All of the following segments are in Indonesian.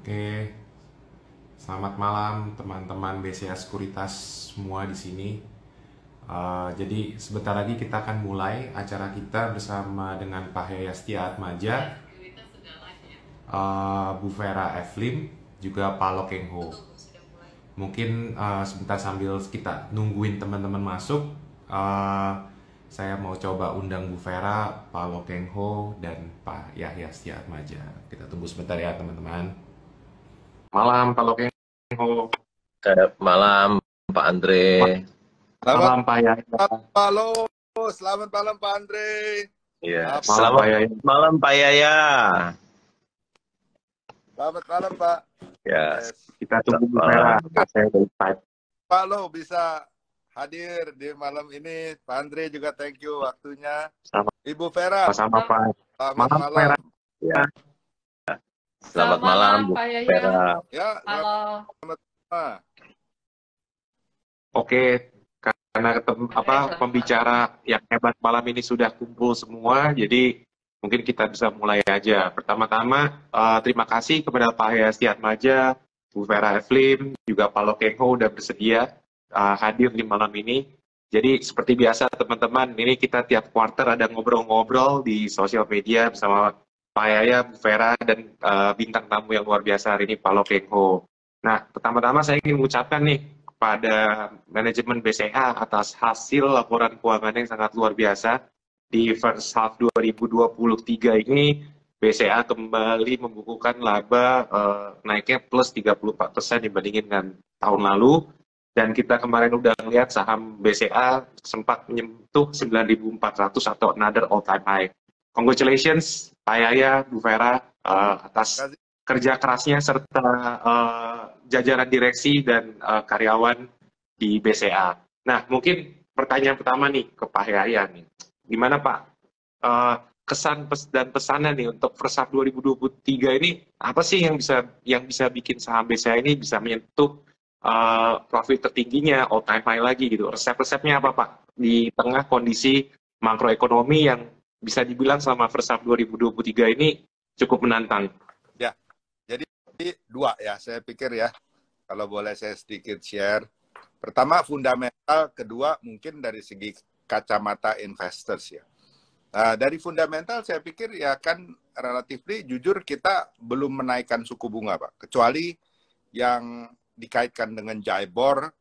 Oke, selamat malam teman-teman BCA Sekuritas semua di sini. Jadi sebentar lagi kita akan mulai acara kita bersama dengan Pak Hayastia Atmaja, Bu Vera Evlim, juga Pak Lokeng Ho. Mungkin sebentar sambil kita nungguin teman-teman masuk, eh, saya mau coba undang Bu Vera, Pak Lokeng Ho, dan Pak Yahya Atmaja. Kita tunggu sebentar ya teman-teman. Malam Pak Lokeng Ho. Malam Pak Andre. Selamat Malam Pak Yahya. malam, Pak Lo. Selamat malam, Pak Andre. Ya, Malam selamat Pak Yahya. malam Pak Yaya. Selamat malam, Pak. Ya, Yes. Kita tunggu Bu malam. Vera. Saya udah type. Pak Lo bisa hadir di malam ini. Pak Andre juga thank you waktunya. Sama Ibu Vera, sama Pak. selamat Malam malam. Vera. Ya, selamat malam Bu Pak Yaya. Vera. Ya, Halo. selamat. Oke, karena pembicara yang hebat malam ini sudah kumpul semua, jadi mungkin kita bisa mulai aja. Pertama-tama, terima kasih kepada Pak Hayastia Atmaja, Bu Vera Evlim, juga Pak Lokeng Ho udah bersedia hadir di malam ini. Jadi seperti biasa teman-teman, ini kita tiap quarter ada ngobrol-ngobrol di sosial media bersama Pak Yaya, Bu Vera, dan bintang tamu yang luar biasa hari ini, Pak Lokeng Ho. Nah, pertama-tama saya ingin mengucapkan nih pada manajemen BCA atas hasil laporan keuangan yang sangat luar biasa di first half 2023 ini. BCA kembali membukukan laba naiknya plus 34% dibandingin dengan tahun lalu, dan kita kemarin udah lihat saham BCA sempat menyentuh 9.400 atau another all time high. Congratulations Pak Yaya, Bu Vera, atas kerja kerasnya serta jajaran direksi dan karyawan di BCA. Nah, mungkin pertanyaan pertama nih ke Pak Yaya nih. Gimana Pak, kesan dan pesannya nih untuk first half 2023 ini, apa sih yang bisa bikin saham BCA ini bisa menyentuh profit tertingginya, all time high lagi gitu? Resep-resepnya apa Pak di tengah kondisi makroekonomi yang bisa dibilang selama first half 2023 ini cukup menantang? Jadi dua ya, saya pikir ya. Kalau boleh saya sedikit share. Pertama, fundamental. Kedua, mungkin dari segi kacamata investors ya. Nah, dari fundamental saya pikir ya kan relatif jujur kita belum menaikkan suku bunga, Pak. Kecuali yang dikaitkan dengan JIBOR,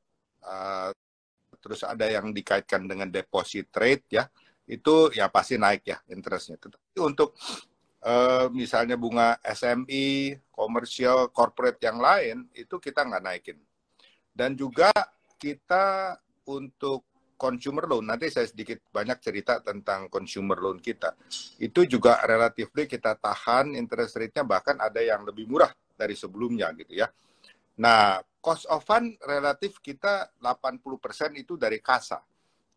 terus ada yang dikaitkan dengan deposit rate ya. Itu ya pasti naik ya interestnya. Tetapi untuk misalnya bunga SMI, komersial, corporate yang lain, itu kita nggak naikin. Dan juga kita untuk consumer loan, nanti saya sedikit banyak cerita tentang consumer loan kita. Itu juga relatif kita tahan interest rate-nya, bahkan ada yang lebih murah dari sebelumnya gitu ya. Nah, cost of fund relatif kita 80% itu dari kasa.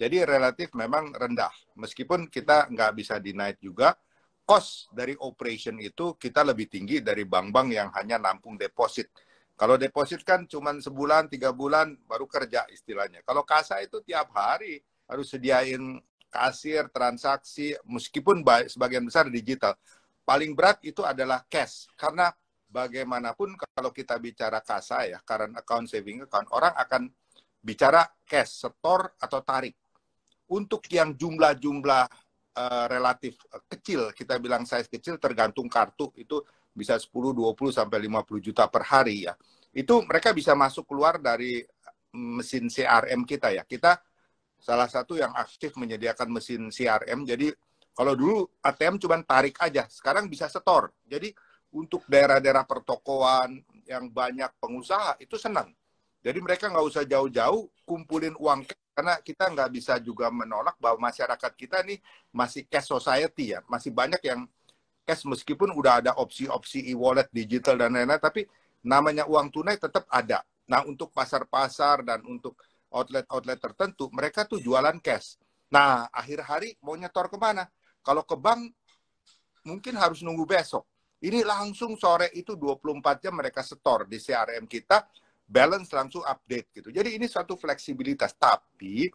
Jadi relatif memang rendah. Meskipun kita nggak bisa deny juga, cost dari operation itu kita lebih tinggi dari bank-bank yang hanya nampung deposit. Kalau deposit kan cuma sebulan, 3 bulan baru kerja istilahnya. Kalau kasa itu tiap hari harus sediain kasir, transaksi, meskipun sebagian besar digital. Paling berat itu adalah cash. Karena bagaimanapun kalau kita bicara kasa ya, current account, saving account, orang akan bicara cash, setor atau tarik. Untuk yang jumlah-jumlah relatif kecil, kita bilang size kecil tergantung kartu, itu bisa 10, 20, sampai 50 juta per hari ya. Itu mereka bisa masuk keluar dari mesin CRM kita ya. Kita salah satu yang aktif menyediakan mesin CRM, jadi kalau dulu ATM cuma tarik aja, sekarang bisa setor. Jadi untuk daerah-daerah pertokoan yang banyak pengusaha, itu senang. Jadi mereka nggak usah jauh-jauh kumpulin uang, karena kita nggak bisa juga menolak bahwa masyarakat kita nih masih cash society ya, masih banyak yang cash meskipun udah ada opsi-opsi e-wallet digital dan lain-lain, tapi namanya uang tunai tetap ada. Nah, untuk pasar-pasar dan untuk outlet-outlet tertentu, mereka tuh jualan cash. Nah, akhir hari mau nyetor kemana? Kalau ke bank, mungkin harus nunggu besok. Ini langsung sore itu 24 jam mereka setor di CRM kita, balance langsung update gitu. Jadi ini suatu fleksibilitas, tapi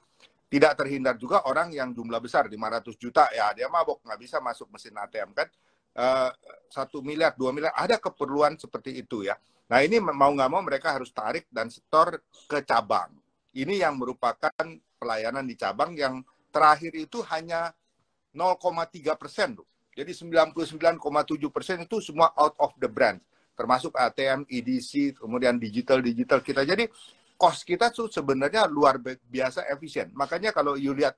tidak terhindar juga orang yang jumlah besar, 500 juta, ya dia mabok, nggak bisa masuk mesin ATM kan. 1 miliar, 2 miliar, ada keperluan seperti itu ya. Nah ini mau nggak mau mereka harus tarik dan setor ke cabang. Ini yang merupakan pelayanan di cabang yang terakhir itu hanya 0,3%. Jadi 99,7% itu semua out of the brand. Termasuk ATM, EDC, kemudian digital kita. Jadi cost kita tuh sebenarnya luar biasa efisien. Makanya kalau you lihat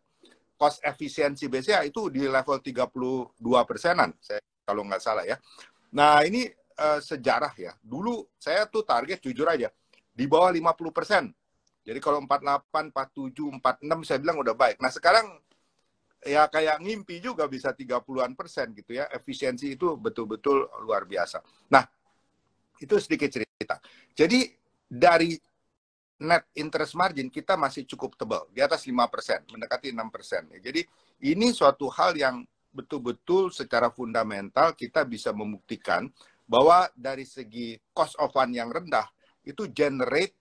cost efisiensi BCA itu di level 32%-an, kalau nggak salah ya. Nah ini sejarah ya. Dulu saya tuh target jujur aja di bawah 50%. Jadi kalau 48, 47, 46 saya bilang udah baik. Nah sekarang ya kayak ngimpi juga bisa 30-an% gitu ya. Efisiensi itu betul-betul luar biasa. Nah, itu sedikit cerita. Jadi dari net interest margin kita masih cukup tebal, di atas 5%, mendekati 6%. Jadi ini suatu hal yang betul-betul secara fundamental kita bisa membuktikan bahwa dari segi cost of fund yang rendah itu generate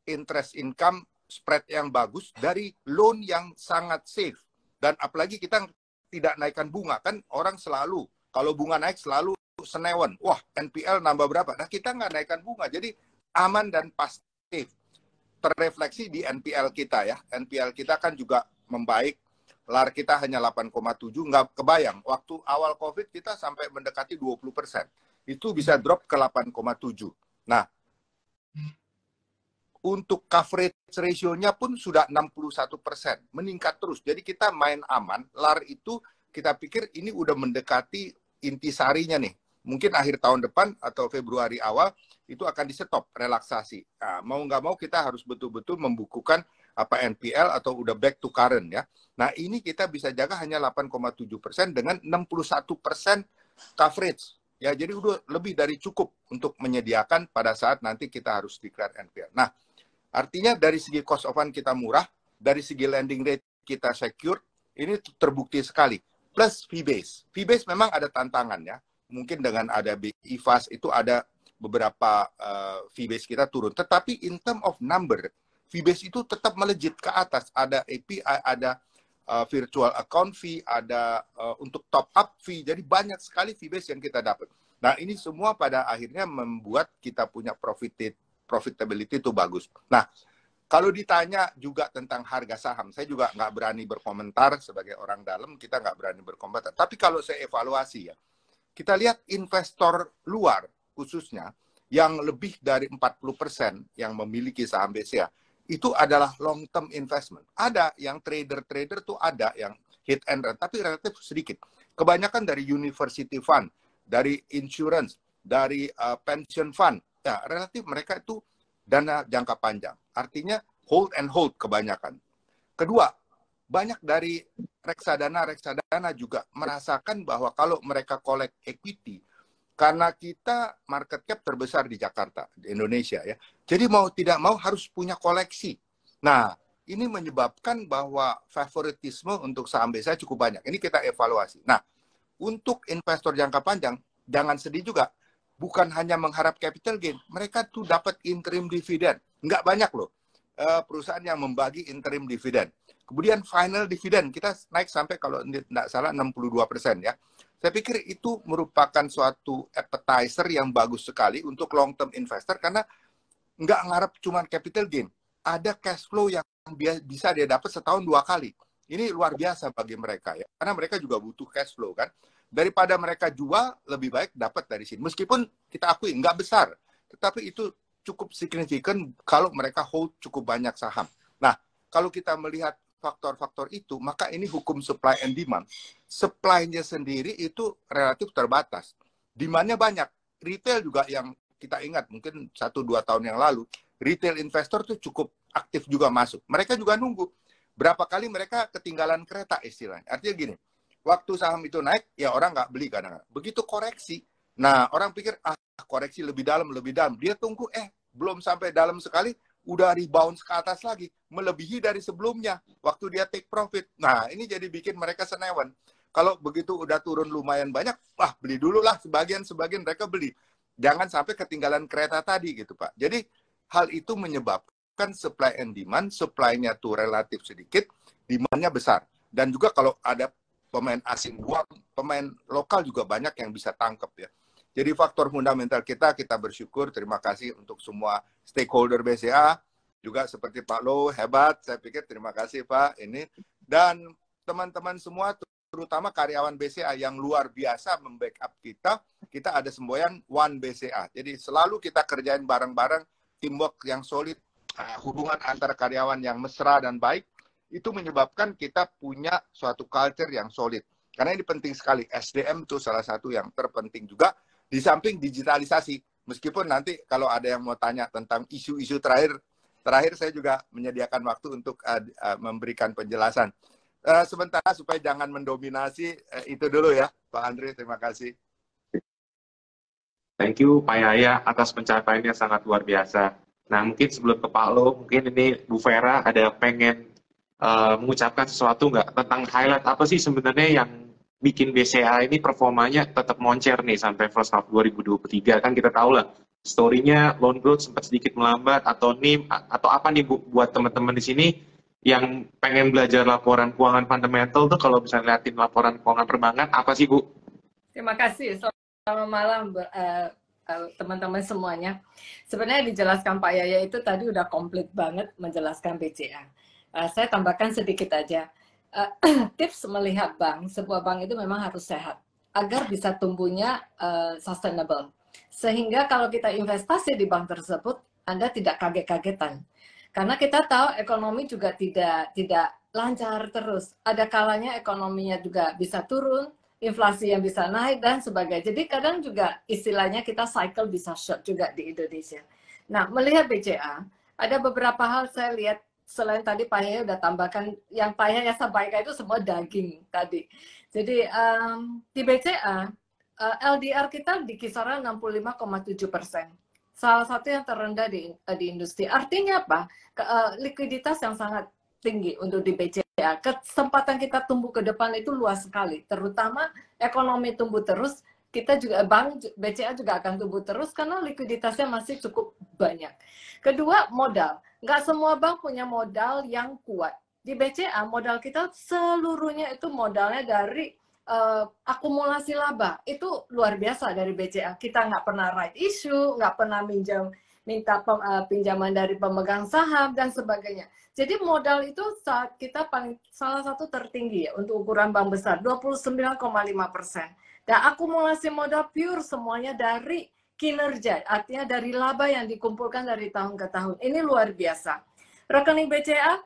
interest income spread yang bagus dari loan yang sangat safe. Dan apalagi kita tidak naikkan bunga. Kan orang selalu, kalau bunga naik selalu senewan. Wah, NPL nambah berapa? Nah, kita nggak naikkan bunga. Jadi aman dan pasti. Terrefleksi di NPL kita ya. NPL kita kan juga membaik. LAR kita hanya 8,7. Nggak kebayang. Waktu awal COVID kita sampai mendekati 20%. Itu bisa drop ke 8,7. Nah, untuk coverage ratio-nya pun sudah 61%, meningkat terus. Jadi kita main aman. LAR itu kita pikir ini udah mendekati intisarinya nih. Mungkin akhir tahun depan atau Februari awal itu akan di-stop relaksasi. Nah, mau nggak mau kita harus betul-betul membukukan apa NPL atau udah back to current ya. Nah ini kita bisa jaga hanya 8,7% dengan 61% coverage. Ya jadi udah lebih dari cukup untuk menyediakan pada saat nanti kita harus declare NPL. Nah artinya dari segi cost of fund kita murah, dari segi lending rate kita secure, ini terbukti sekali. Plus fee base. Fee base memang ada tantangan ya. Mungkin dengan ada BI Fast itu ada beberapa fee base kita turun. Tetapi in term of number, fee base itu tetap melejit ke atas. Ada API, ada virtual account fee, ada untuk top up fee. Jadi banyak sekali fee base yang kita dapat. Nah ini semua pada akhirnya membuat kita punya profitability itu bagus. Nah, kalau ditanya juga tentang harga saham, saya juga nggak berani berkomentar sebagai orang dalam, kita nggak berani berkomentar. Tapi kalau saya evaluasi ya, kita lihat investor luar khususnya yang lebih dari 40% yang memiliki saham BCA, itu adalah long term investment. Ada yang trader-trader tuh ada yang hit and run, tapi relatif sedikit. Kebanyakan dari university fund, dari insurance, dari pension fund, ya, relatif mereka itu dana jangka panjang. Artinya hold and hold kebanyakan. Kedua, banyak dari reksadana juga merasakan bahwa kalau mereka collect equity, karena kita market cap terbesar di Jakarta, di Indonesia ya. Jadi mau tidak mau harus punya koleksi. Nah, ini menyebabkan bahwa favoritisme untuk saham BCA cukup banyak. Ini kita evaluasi. Nah, untuk investor jangka panjang, jangan sedih juga. Bukan hanya mengharap capital gain, mereka tuh dapat interim dividend. Nggak banyak loh perusahaan yang membagi interim dividend. Kemudian final dividend, kita naik sampai kalau tidak salah 62% ya. Saya pikir itu merupakan suatu appetizer yang bagus sekali untuk long term investor karena nggak ngarep cuma capital gain. Ada cash flow yang bisa dia dapat setahun 2 kali. Ini luar biasa bagi mereka ya. Karena mereka juga butuh cash flow kan. Daripada mereka jual, lebih baik dapat dari sini. Meskipun kita akui nggak besar, tetapi itu cukup signifikan kalau mereka hold cukup banyak saham. Nah, kalau kita melihat faktor-faktor itu, maka ini hukum supply and demand. Supply-nya sendiri itu relatif terbatas. Demand-nya banyak. Retail juga yang kita ingat, mungkin 1-2 tahun yang lalu, retail investor tuh cukup aktif juga masuk. Mereka juga nunggu. Berapa kali mereka ketinggalan kereta istilahnya. Artinya gini, waktu saham itu naik, ya orang nggak beli kadang-kadang. Begitu koreksi, nah orang pikir, koreksi lebih dalam. Dia tunggu, belum sampai dalam sekali, udah rebound ke atas lagi, melebihi dari sebelumnya, waktu dia take profit. Nah, ini jadi bikin mereka senewan. Kalau begitu udah turun lumayan banyak, beli dulu lah, sebagian mereka beli. Jangan sampai ketinggalan kereta tadi gitu, Pak. Jadi, hal itu menyebabkan supply and demand, supply-nya tuh relatif sedikit, demand-nya besar. Dan juga kalau ada pemain asing buang, pemain lokal juga banyak yang bisa tangkep ya. Jadi faktor fundamental kita bersyukur, terima kasih untuk semua stakeholder BCA, juga seperti Pak Lo, hebat, saya pikir terima kasih Pak, ini. Dan teman-teman semua, terutama karyawan BCA yang luar biasa membackup kita ada semboyan One BCA. Jadi selalu kita kerjain bareng-bareng, teamwork yang solid, hubungan antara karyawan yang mesra dan baik, itu menyebabkan kita punya suatu culture yang solid. Karena ini penting sekali, SDM itu salah satu yang terpenting juga, di samping digitalisasi. Meskipun nanti kalau ada yang mau tanya tentang isu-isu terakhir saya juga menyediakan waktu untuk memberikan penjelasan. Sementara supaya jangan mendominasi, itu dulu ya, Pak Andre, terima kasih. Thank you, Pak Yaya, atas pencapaiannya sangat luar biasa. Nah, mungkin sebelum ke Pak Lo, mungkin ini Bu Vera ada pengen mengucapkan sesuatu nggak tentang highlight apa sih sebenarnya yang bikin BCA ini performanya tetap moncer nih sampai first half 2023. Kan kita tahu lah, story-nya loan growth sempat sedikit melambat, atau NIM, atau apa nih Bu, buat teman-teman di sini yang pengen belajar laporan keuangan fundamental tuh kalau bisa liatin laporan keuangan perbankan, apa sih Bu? Terima kasih. Selamat malam teman-teman semuanya. Sebenarnya dijelaskan Pak Yaya itu tadi udah komplit banget menjelaskan BCA. Saya tambahkan sedikit aja. Tips melihat bank, sebuah bank itu memang harus sehat agar bisa tumbuhnya sustainable. Sehingga kalau kita investasi di bank tersebut, Anda tidak kaget-kagetan. Karena kita tahu ekonomi juga tidak lancar terus. Ada kalanya ekonominya juga bisa turun, inflasi yang bisa naik dan sebagainya. Jadi kadang juga istilahnya kita cycle bisa short juga di Indonesia. Nah, melihat BCA, ada beberapa hal saya lihat. Selain tadi Pak Yaya udah tambahkan, yang Pak Yaya sampaikan itu semua daging tadi. Jadi di BCA, LDR kita di kisaran 65,7%. Salah satu yang terendah di industri. Artinya apa? Likuiditas yang sangat tinggi untuk di BCA. Kesempatan kita tumbuh ke depan itu luas sekali. Terutama ekonomi tumbuh terus, kita juga bank BCA juga akan tumbuh terus karena likuiditasnya masih cukup banyak. Kedua, modal. Nggak semua bank punya modal yang kuat. Di BCA, modal kita seluruhnya itu modalnya dari akumulasi laba. Itu luar biasa dari BCA. Kita nggak pernah right issue, nggak pernah minta pinjaman dari pemegang saham, dan sebagainya. Jadi modal itu kita salah satu tertinggi ya, untuk ukuran bank besar, 29,5%. Dan akumulasi modal pure semuanya dari kinerja, artinya dari laba yang dikumpulkan dari tahun ke tahun. Ini luar biasa. Rekening BCA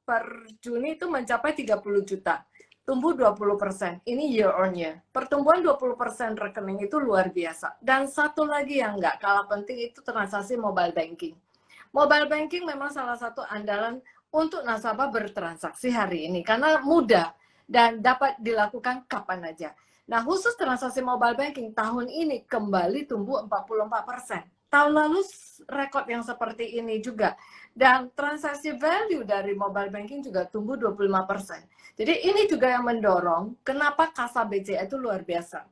per Juni itu mencapai 30 juta, tumbuh 20%. Ini year on year. Pertumbuhan 20% rekening itu luar biasa. Dan satu lagi yang nggak kalah penting itu transaksi mobile banking. Mobile banking memang salah satu andalan untuk nasabah bertransaksi hari ini, karena mudah dan dapat dilakukan kapan aja. Nah, khusus transaksi mobile banking tahun ini kembali tumbuh 44%. Tahun lalu rekor yang seperti ini juga. Dan transaksi value dari mobile banking juga tumbuh 25%. Jadi ini juga yang mendorong kenapa kasa BCA itu luar biasa.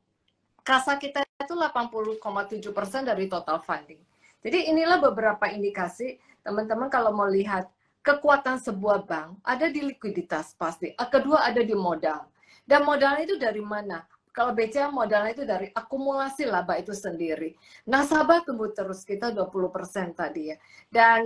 Kasa kita itu 80,7% dari total funding. Jadi inilah beberapa indikasi, teman-teman kalau mau lihat kekuatan sebuah bank, ada di likuiditas pasti. Kedua ada di modal. Dan modalnya itu dari mana? Kalau BCA modalnya itu dari akumulasi laba itu sendiri. Nasabah tumbuh terus, kita 20% tadi ya. Dan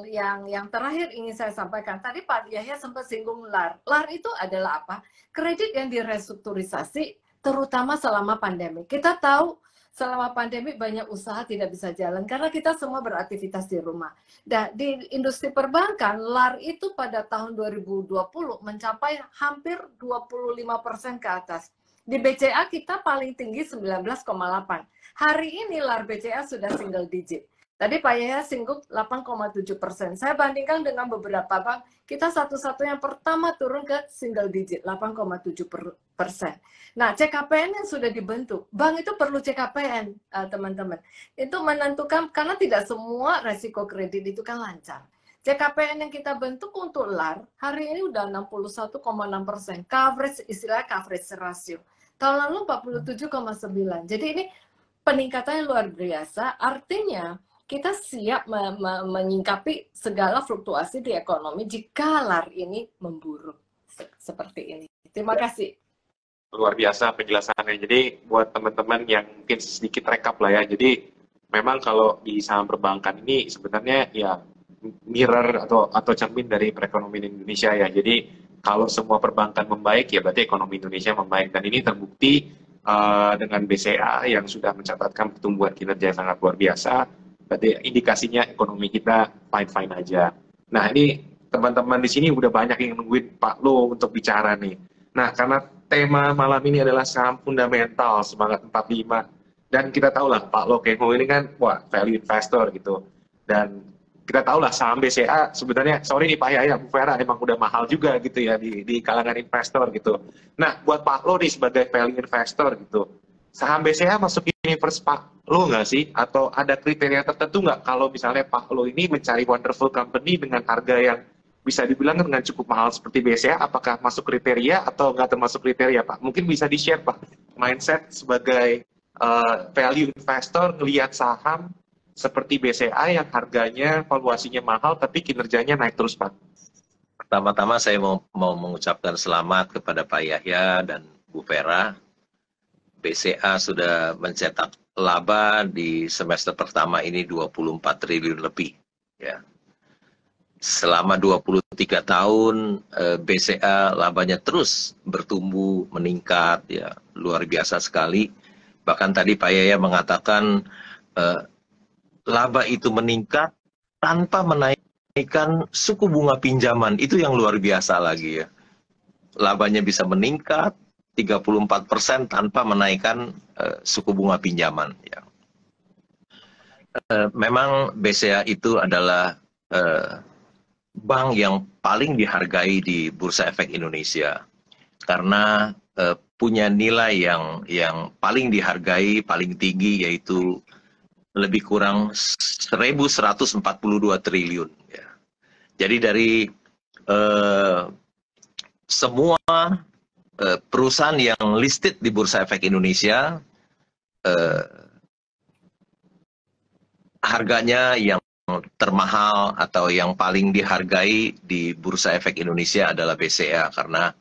yang terakhir ingin saya sampaikan, tadi Pak Yahya sempat singgung LAR. LAR itu adalah apa? Kredit yang direstrukturisasi, terutama selama pandemi. Kita tahu selama pandemi banyak usaha tidak bisa jalan, karena kita semua beraktivitas di rumah. Dan di industri perbankan, LAR itu pada tahun 2020 mencapai hampir 25% ke atas. Di BCA kita paling tinggi 19,8. Hari ini LAR BCA sudah single digit. Tadi Pak Yahya singgung 8,7%. Saya bandingkan dengan beberapa bank, kita satu-satunya yang pertama turun ke single digit, 8,7%. Nah, CKPN yang sudah dibentuk, bank itu perlu CKPN, teman-teman. Itu menentukan, karena tidak semua resiko kredit itu kan lancar. CKPN yang kita bentuk untuk LAR, hari ini udah 61,6%. Coverage, istilah coverage ratio. Tahun lalu 47,9. Jadi ini peningkatannya luar biasa, artinya kita siap menyingkapi segala fluktuasi di ekonomi jika LAR ini memburuk. seperti ini. Terima kasih. Luar biasa penjelasannya. Jadi buat teman-teman yang mungkin sedikit rekap lah ya. Jadi memang kalau di saham perbankan ini sebenarnya ya mirror atau cermin dari perekonomian Indonesia ya. Jadi kalau semua perbankan membaik ya berarti ekonomi Indonesia membaik, dan ini terbukti dengan BCA yang sudah mencatatkan pertumbuhan kinerja yang sangat luar biasa. Berarti indikasinya ekonomi kita fine-fine aja. Nah ini teman-teman di sini udah banyak yang nungguin Pak Lo untuk bicara nih. Nah, karena tema malam ini adalah saham fundamental semangat 45, dan kita tahu lah Pak Lo Keng Ho ini kan value investor gitu, dan kita tahu lah saham BCA sebenarnya, sorry nih Pak Yaya, Bu Vera, emang udah mahal juga gitu ya di kalangan investor gitu. Nah, buat Pak Lo nih sebagai value investor gitu, saham BCA masuk universe Pak Lo nggak sih? Atau ada kriteria tertentu nggak kalau misalnya Pak Lo ini mencari wonderful company dengan harga yang bisa dibilang dengan cukup mahal seperti BCA, apakah masuk kriteria atau nggak termasuk kriteria, Pak? Mungkin bisa di-share, Pak, mindset sebagai value investor ngelihat saham seperti BCA yang harganya, valuasinya mahal, tapi kinerjanya naik terus, Pak. Pertama-tama saya mau mengucapkan selamat kepada Pak Yahya dan Bu Vera. BCA sudah mencetak laba di semester pertama ini 24 triliun lebih, ya. Selama 23 tahun BCA labanya terus bertumbuh, meningkat, ya luar biasa sekali. Bahkan tadi Pak Yaya mengatakan laba itu meningkat tanpa menaikkan suku bunga pinjaman, itu yang luar biasa lagi ya. Labanya bisa meningkat 34% tanpa menaikkan suku bunga pinjaman. Ya. Memang BCA itu adalah bank yang paling dihargai di Bursa Efek Indonesia karena punya nilai yang paling dihargai, paling tinggi, yaitu lebih kurang 1.142 triliun. Ya. Jadi dari semua perusahaan yang listed di Bursa Efek Indonesia, harganya yang termahal atau yang paling dihargai di Bursa Efek Indonesia adalah BCA karena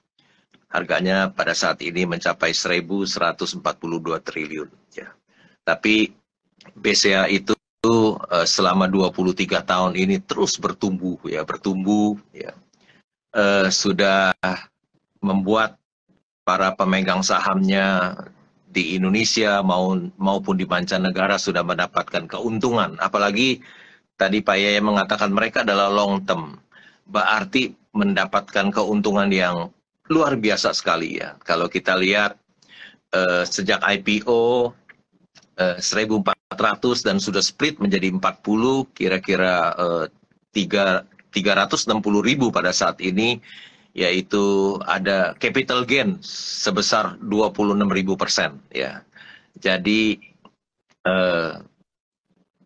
harganya pada saat ini mencapai 1.142 triliun. Ya. Tapi BCA itu selama 23 tahun ini terus bertumbuh, ya, sudah membuat para pemegang sahamnya di Indonesia maupun di mancanegara sudah mendapatkan keuntungan, apalagi tadi Pak Yaya mengatakan mereka adalah long term, berarti mendapatkan keuntungan yang luar biasa sekali ya. Kalau kita lihat sejak IPO 1.400 dan sudah split menjadi 40, kira-kira 360.000 pada saat ini, yaitu ada capital gain sebesar 26.000% ya. Jadi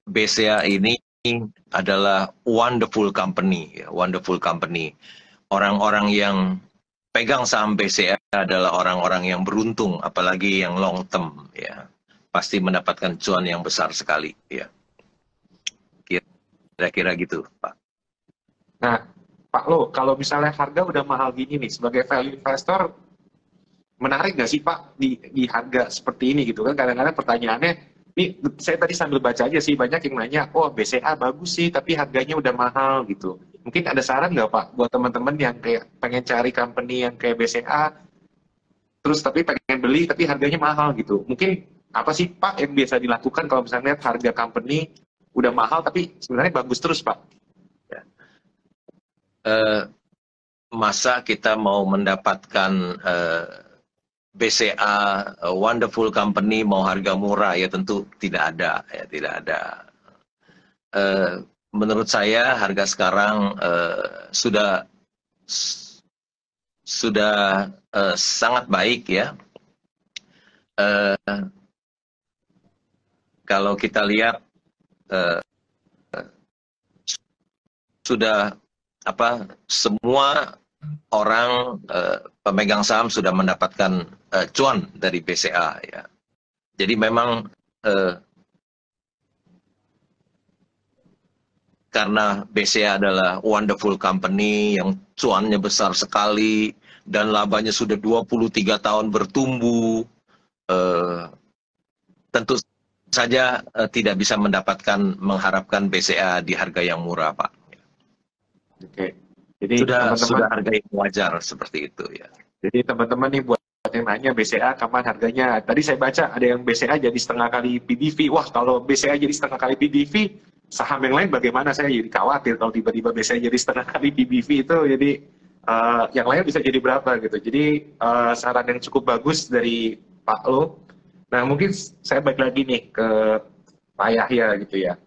BCA ini adalah wonderful company, ya, wonderful company. Orang-orang yang pegang saham BCA adalah orang-orang yang beruntung, apalagi yang long term, ya, pasti mendapatkan cuan yang besar sekali, ya. Kira-kira gitu, Pak. Nah, Pak Lo, kalau misalnya harga udah mahal gini nih, sebagai value investor, menarik nggak sih Pak di harga seperti ini gitu kan? Kadang-kadang pertanyaannya, ini saya tadi sambil baca aja sih, banyak yang nanya, oh BCA bagus sih, tapi harganya udah mahal gitu. Mungkin ada saran nggak Pak buat teman-teman yang kayak pengen cari company yang kayak BCA, terus tapi pengen beli tapi harganya mahal gitu. Mungkin apa sih Pak yang biasa dilakukan kalau misalnya harga company udah mahal tapi sebenarnya bagus terus Pak? Ya. Masa kita mau mendapatkan BCA wonderful company mau harga murah, ya tentu tidak ada, ya tidak ada. Menurut saya harga sekarang sudah sangat baik ya. Kalau kita lihat sudah semua orang pemegang saham sudah mendapatkan cuan dari BCA ya. Jadi memang karena BCA adalah wonderful company yang cuannya besar sekali dan labanya sudah 23 tahun bertumbuh, tentu saja tidak bisa mengharapkan BCA di harga yang murah, Pak. Oke. Jadi Sudah teman-teman, harga yang wajar seperti itu ya. jadi teman-teman nih buat yang nanya BCA kapan harganya. Tadi saya baca ada yang BCA jadi setengah kali PBV. Wah, kalau BCA jadi setengah kali PBV, saham yang lain bagaimana? Saya jadi khawatir kalau tiba-tiba BCA jadi setengah kali PBV itu. Jadi yang lain bisa jadi berapa gitu. Jadi saran yang cukup bagus dari Pak Lo. Nah, mungkin saya balik lagi nih ke Pak Yahya gitu ya.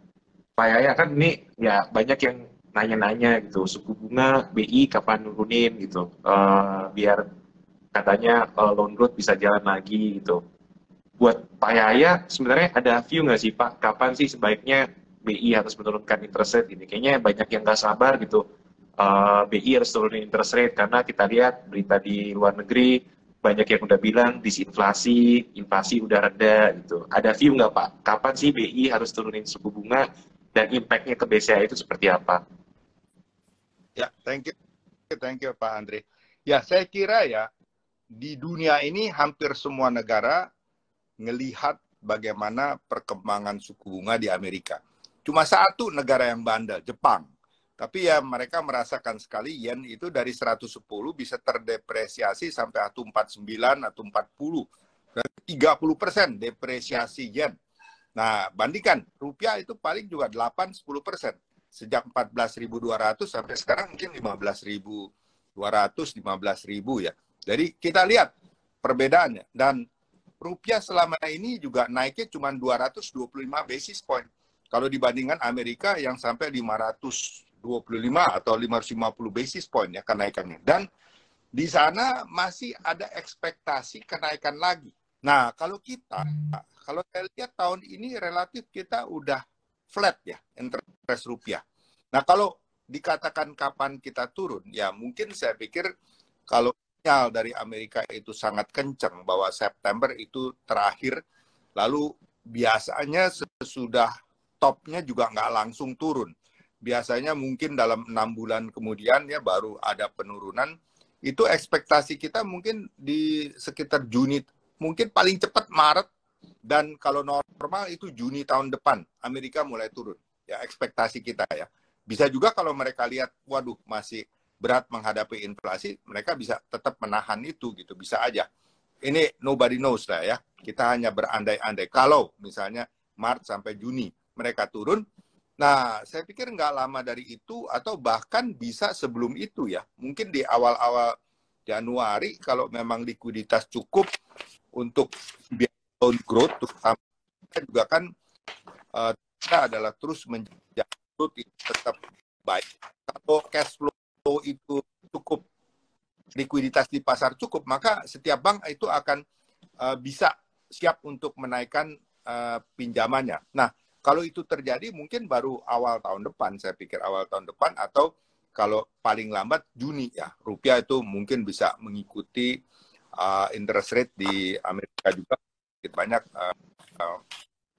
Pak Yahya kan ini ya banyak yang nanya-nanya gitu, suku bunga BI kapan nurunin gitu, biar katanya loan growth bisa jalan lagi gitu. Buat Pak Yahya sebenarnya ada view nggak sih Pak, kapan sih sebaiknya BI harus menurunkan interest rate ini? Kayaknya banyak yang nggak sabar gitu, BI harus turunin interest rate karena kita lihat berita di luar negeri banyak yang udah bilang disinflasi, inflasi udah reda gitu. Ada view nggak Pak, kapan sih BI harus turunin suku bunga dan impact-nya ke BCA itu seperti apa? Ya, thank you Pak Andre. Ya, saya kira ya di dunia ini hampir semua negara ngelihat bagaimana perkembangan suku bunga di Amerika. Cuma satu negara yang bandel, Jepang. Tapi ya mereka merasakan sekali yen itu dari 110 bisa terdepresiasi sampai 149 atau 40. Berarti 30% depresiasi yen. Nah, bandingkan rupiah itu paling juga 8-10%. Sejak 14.200 sampai sekarang mungkin 15.200, 15.000 ya. Jadi kita lihat perbedaannya. Dan rupiah selama ini juga naiknya cuma 225 basis point. Kalau dibandingkan Amerika yang sampai 525 atau 550 basis point ya kenaikannya. Dan di sana masih ada ekspektasi kenaikan lagi. Nah, kalau saya lihat tahun ini relatif kita udah flat ya, interest rupiah. Nah, kalau dikatakan kapan kita turun, ya mungkin saya pikir kalau sinyal dari Amerika itu sangat kencang bahwa September itu terakhir, lalu biasanya sesudah topnya juga nggak langsung turun. Biasanya mungkin dalam 6 bulan kemudian ya baru ada penurunan. Itu ekspektasi kita mungkin di sekitar Juni, mungkin paling cepat Maret, dan kalau normal itu Juni tahun depan Amerika mulai turun. Ya ekspektasi kita ya. Bisa juga kalau mereka lihat, waduh masih berat menghadapi inflasi, mereka bisa tetap menahan itu gitu, bisa aja. Ini nobody knows lah ya. Kita hanya berandai-andai. Kalau misalnya Maret sampai Juni mereka turun, nah saya pikir nggak lama dari itu atau bahkan bisa sebelum itu ya. Mungkin di awal-awal Januari kalau memang likuiditas cukup untuk loan growth, terutama juga kan kita adalah terus menjaga growth itu tetap baik. Kalau cash flow itu cukup, likuiditas di pasar cukup, maka setiap bank itu akan bisa siap untuk menaikkan pinjamannya. Nah, kalau itu terjadi mungkin baru awal tahun depan, saya pikir awal tahun depan, atau kalau paling lambat Juni ya. Rupiah itu mungkin bisa mengikuti interest rate di Amerika juga banyak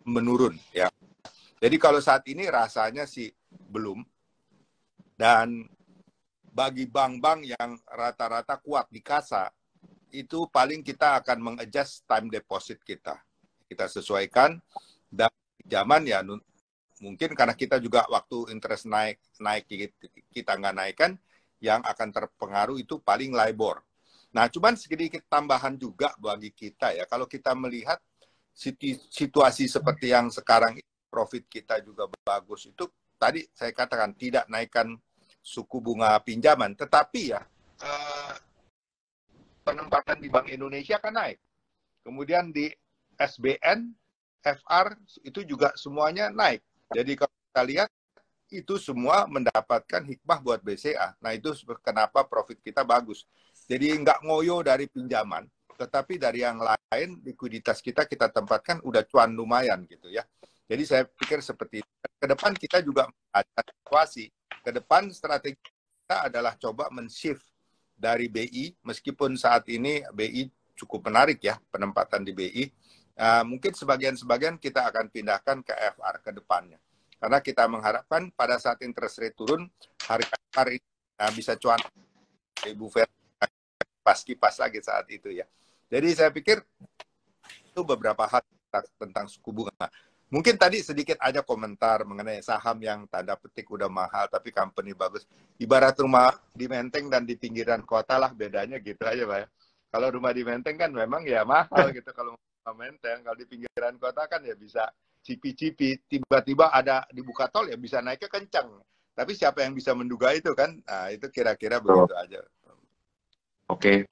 menurun ya. Jadi kalau saat ini rasanya sih belum. Dan bagi bank-bank yang rata-rata kuat di kasa, itu paling kita akan mengadjust time deposit kita. Kita sesuaikan, dan pinjaman ya mungkin karena kita juga waktu interest naik kita nggak naikkan, yang akan terpengaruh itu paling LIBOR. Nah, cuman sedikit tambahan juga bagi kita ya, kalau kita melihat situasi seperti yang sekarang, profit kita juga bagus, itu tadi saya katakan tidak naikkan suku bunga pinjaman, tetapi ya penempatan di Bank Indonesia kan naik. Kemudian di SBN, FR itu juga semuanya naik. Jadi kalau kita lihat itu semua mendapatkan hikmah buat BCA. Nah itu kenapa profit kita bagus. Jadi nggak ngoyo dari pinjaman, tetapi dari yang lain likuiditas kita tempatkan udah cuan lumayan gitu ya. Jadi saya pikir seperti itu. Ke depan kita juga ada situasi. Ke depan strategi kita adalah coba men-shift dari BI, meskipun saat ini BI cukup menarik ya penempatan di BI. Mungkin sebagian kita akan pindahkan ke FR ke depannya. Karena kita mengharapkan pada saat interest rate turun, harga FR ini bisa cuan. Ibu Fer kipas lagi saat itu ya. Jadi saya pikir itu beberapa hal tentang suku bunga. Mungkin tadi sedikit aja komentar mengenai saham yang tanda petik udah mahal tapi company bagus. Ibarat rumah di Menteng dan di pinggiran kota lah, bedanya gitu aja Pak ya. Kalau rumah di Menteng kan memang ya mahal gitu kalau rumah Menteng. Kalau di pinggiran kota kan ya bisa cipi-cipi, tiba-tiba ada dibuka tol ya bisa naiknya kencang. Tapi siapa yang bisa menduga itu kan? Nah, itu kira-kira begitu aja. Oke,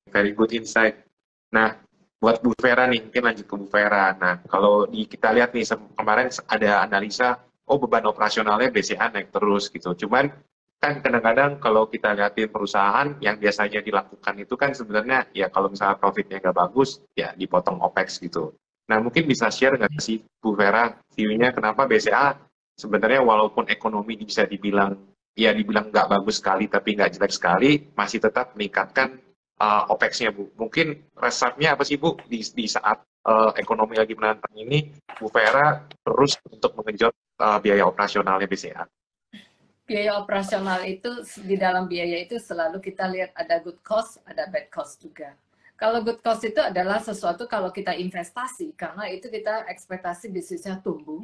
very good insight. Nah, buat Bu Vera nih, mungkin lanjut ke Bu Vera. Nah, kalau kita lihat nih, kemarin ada analisa, oh beban operasionalnya BCA naik terus gitu. Cuman kan kadang-kadang kalau kita lihatin perusahaan yang biasanya dilakukan itu kan sebenarnya ya kalau misalnya profitnya nggak bagus, ya dipotong OPEX gitu. Nah, mungkin bisa share nggak sih Bu Vera, view-nya kenapa BCA sebenarnya walaupun ekonomi bisa dibilang nggak bagus sekali tapi nggak jelek sekali, masih tetap meningkatkan OPEX-nya Bu. Mungkin resepnya apa sih Bu di saat ekonomi lagi menantang ini, Bu Vera terus untuk mengenjot biaya operasionalnya BCA? Biaya operasional itu, di dalam biaya itu selalu kita lihat ada good cost, ada bad cost juga. Kalau good cost itu adalah sesuatu kalau kita investasi, karena itu kita ekspektasi bisnisnya tumbuh,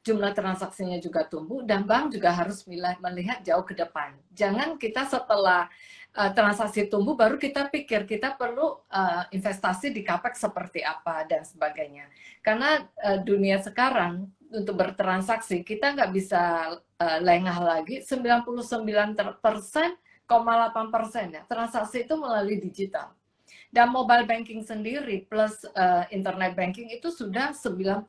jumlah transaksinya juga tumbuh, dan bank juga harus melihat jauh ke depan. Jangan kita setelah transaksi tumbuh baru kita pikir kita perlu investasi di capex seperti apa dan sebagainya. Karena dunia sekarang untuk bertransaksi kita nggak bisa lengah lagi. 99,8% ya transaksi itu melalui digital. Dan mobile banking sendiri plus internet banking itu sudah 91%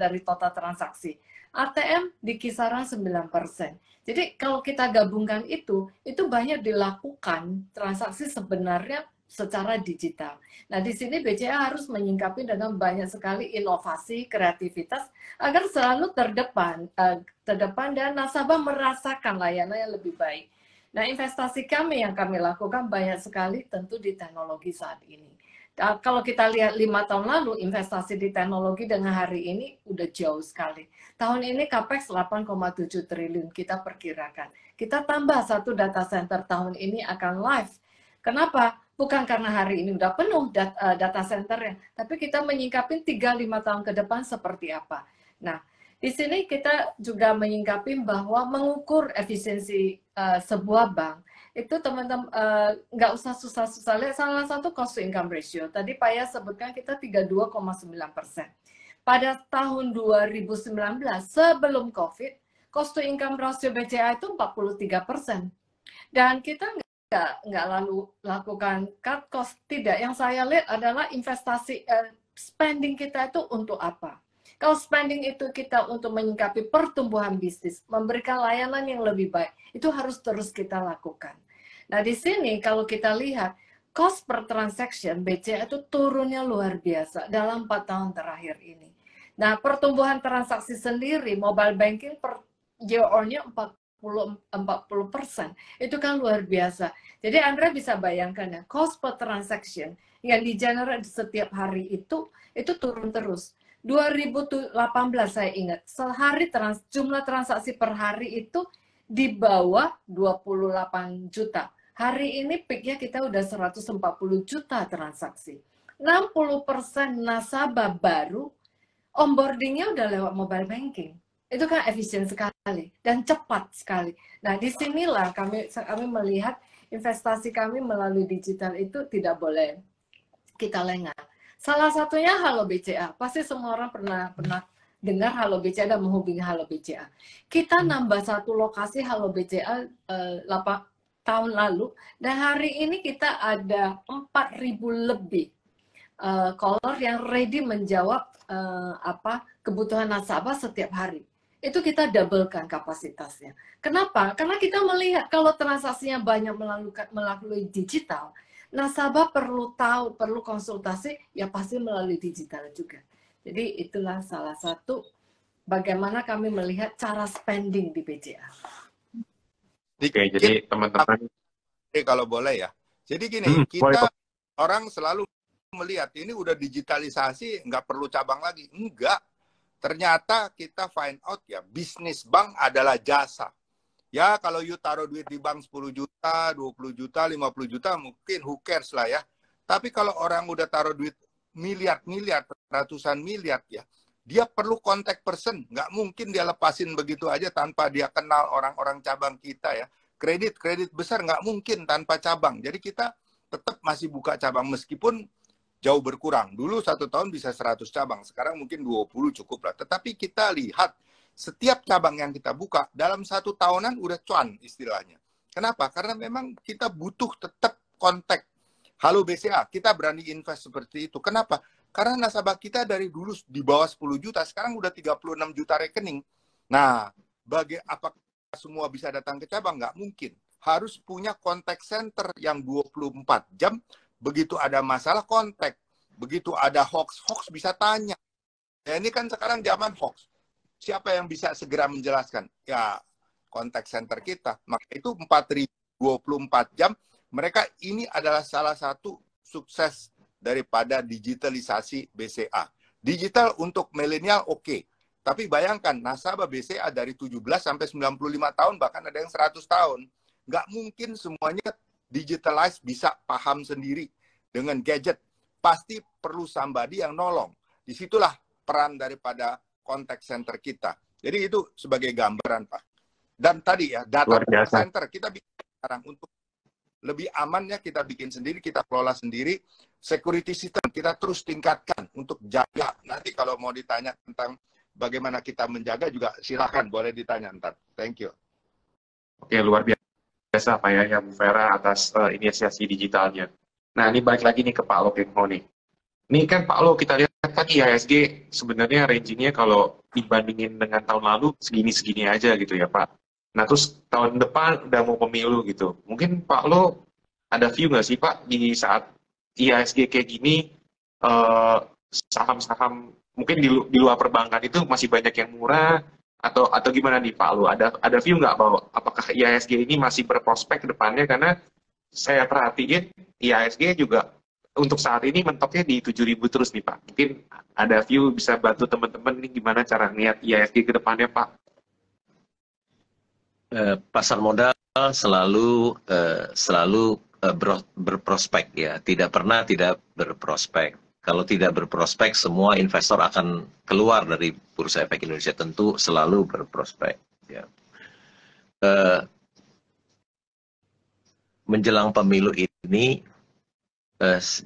dari total transaksi. ATM di kisaran 9%. Jadi kalau kita gabungkan itu banyak dilakukan transaksi sebenarnya secara digital. Nah, di sini BCA harus menyingkapi dengan banyak sekali inovasi, kreativitas agar selalu terdepan dan nasabah merasakan layanan yang lebih baik. Nah, investasi kami yang kami lakukan banyak sekali tentu di teknologi saat ini. Kalau kita lihat 5 tahun lalu, investasi di teknologi dengan hari ini udah jauh sekali. Tahun ini CAPEX 8,7 triliun kita perkirakan. Kita tambah satu data center tahun ini akan live. Kenapa? Bukan karena hari ini udah penuh data centernya, tapi kita menyingkapin 3-5 tahun ke depan seperti apa. Nah, di sini kita juga menyingkapi bahwa mengukur efisiensi sebuah bank, itu teman-teman nggak usah susah-susah lihat salah satu cost to income ratio. Tadi Pak Ya sebutkan kita 32,9%. Pada tahun 2019 sebelum COVID, cost to income ratio BCA itu 43%. Dan kita nggak lalu lakukan cut cost, tidak. Yang saya lihat adalah investasi spending kita itu untuk apa? Kalau spending itu kita untuk menyikapi pertumbuhan bisnis, memberikan layanan yang lebih baik, itu harus terus kita lakukan. Nah, di sini kalau kita lihat, cost per transaction BCA itu turunnya luar biasa dalam 4 tahun terakhir ini. Nah, pertumbuhan transaksi sendiri, mobile banking per year-on-nya 40%. Itu kan luar biasa. Jadi Andra bisa bayangkan ya, cost per transaction yang di-generate setiap hari itu turun terus. 2018 saya ingat, sehari jumlah transaksi per hari itu di bawah 28 juta. Hari ini peaknya kita udah 140 juta transaksi. 60% nasabah baru onboardingnya udah lewat mobile banking. Itu kan efisien sekali dan cepat sekali. Nah, disinilah kami melihat investasi kami melalui digital itu tidak boleh kita lengah. Salah satunya Halo BCA. Pasti semua orang pernah dengar Halo BCA dan menghubungi Halo BCA. Kita nambah satu lokasi Halo BCA 8 tahun lalu, dan hari ini kita ada 4.000 lebih caller yang ready menjawab kebutuhan nasabah setiap hari. Itu kita doublekan kapasitasnya. Kenapa? Karena kita melihat kalau transaksinya banyak melalui digital, nasabah perlu tahu, perlu konsultasi, ya pasti melalui digital juga. Jadi itulah salah satu bagaimana kami melihat cara spending di BCA. Oke, jadi teman-teman. Kalau boleh ya. Jadi gini, kita orang selalu melihat ini udah digitalisasi, nggak perlu cabang lagi. Enggak. Ternyata kita find out ya, bisnis bank adalah jasa. Ya kalau you taruh duit di bank 10 juta, 20 juta, 50 juta mungkin who cares lah ya. Tapi kalau orang udah taruh duit miliar-miliar, ratusan miliar ya, dia perlu kontak person. Nggak mungkin dia lepasin begitu aja tanpa dia kenal orang-orang cabang kita ya. Kredit besar nggak mungkin tanpa cabang. Jadi kita tetap masih buka cabang meskipun jauh berkurang. Dulu 1 tahun bisa 100 cabang, sekarang mungkin 20 cukup lah. Tetapi kita lihat setiap cabang yang kita buka dalam 1 tahunan udah cuan istilahnya. Kenapa? Karena memang kita butuh tetap kontak. Halo BCA, kita berani invest seperti itu. Kenapa? Karena nasabah kita dari dulu di bawah 10 juta, sekarang udah 36 juta rekening. Nah, apakah semua bisa datang ke cabang? Nggak mungkin. Harus punya kontak center yang 24 jam. Begitu ada masalah kontak. Begitu ada hoax bisa tanya. Ya, ini kan sekarang zaman hoax. Siapa yang bisa segera menjelaskan? Ya, kontak center kita. Maka itu 4.024 jam. Mereka ini adalah salah satu sukses daripada digitalisasi BCA. Digital untuk milenial oke. Tapi bayangkan, nasabah BCA dari 17 sampai 95 tahun, bahkan ada yang 100 tahun. Nggak mungkin semuanya digitalize bisa paham sendiri dengan gadget. Pasti perlu somebody yang nolong. Disitulah peran daripada kontak center kita. Jadi itu sebagai gambaran, Pak. Dan tadi ya, data center kita bikin sekarang untuk lebih amannya kita bikin sendiri, kita kelola sendiri. Security system kita terus tingkatkan untuk jaga. Nanti kalau mau ditanya tentang bagaimana kita menjaga juga silakan, boleh ditanya ntar. Thank you. Oke, luar biasa Pak ya, Bu Vera atas inisiasi digitalnya. Nah, ini balik lagi nih ke Pak Lo Kemho nih. Ini kan Pak Lo, kita lihat kan IHSG sebenarnya rangingnya kalau dibandingin dengan tahun lalu segini-segini aja gitu ya Pak. Nah terus tahun depan udah mau pemilu gitu. Mungkin Pak Lo ada view nggak sih Pak di saat IHSG kayak gini, saham-saham mungkin di luar perbankan itu masih banyak yang murah atau gimana nih Pak Lo? Ada view nggak bahwa apakah IHSG ini masih berprospek ke depannya? Karena saya perhatiin IHSG juga untuk saat ini mentoknya di 7.000 terus nih Pak. Mungkin ada view bisa bantu teman-teman nih gimana cara ngeliat IHSG ke depannya Pak? Pasar modal selalu berprospek ya, tidak pernah tidak berprospek. Kalau tidak berprospek, semua investor akan keluar dari Bursa Efek Indonesia, tentu selalu berprospek. Ya. Menjelang pemilu ini,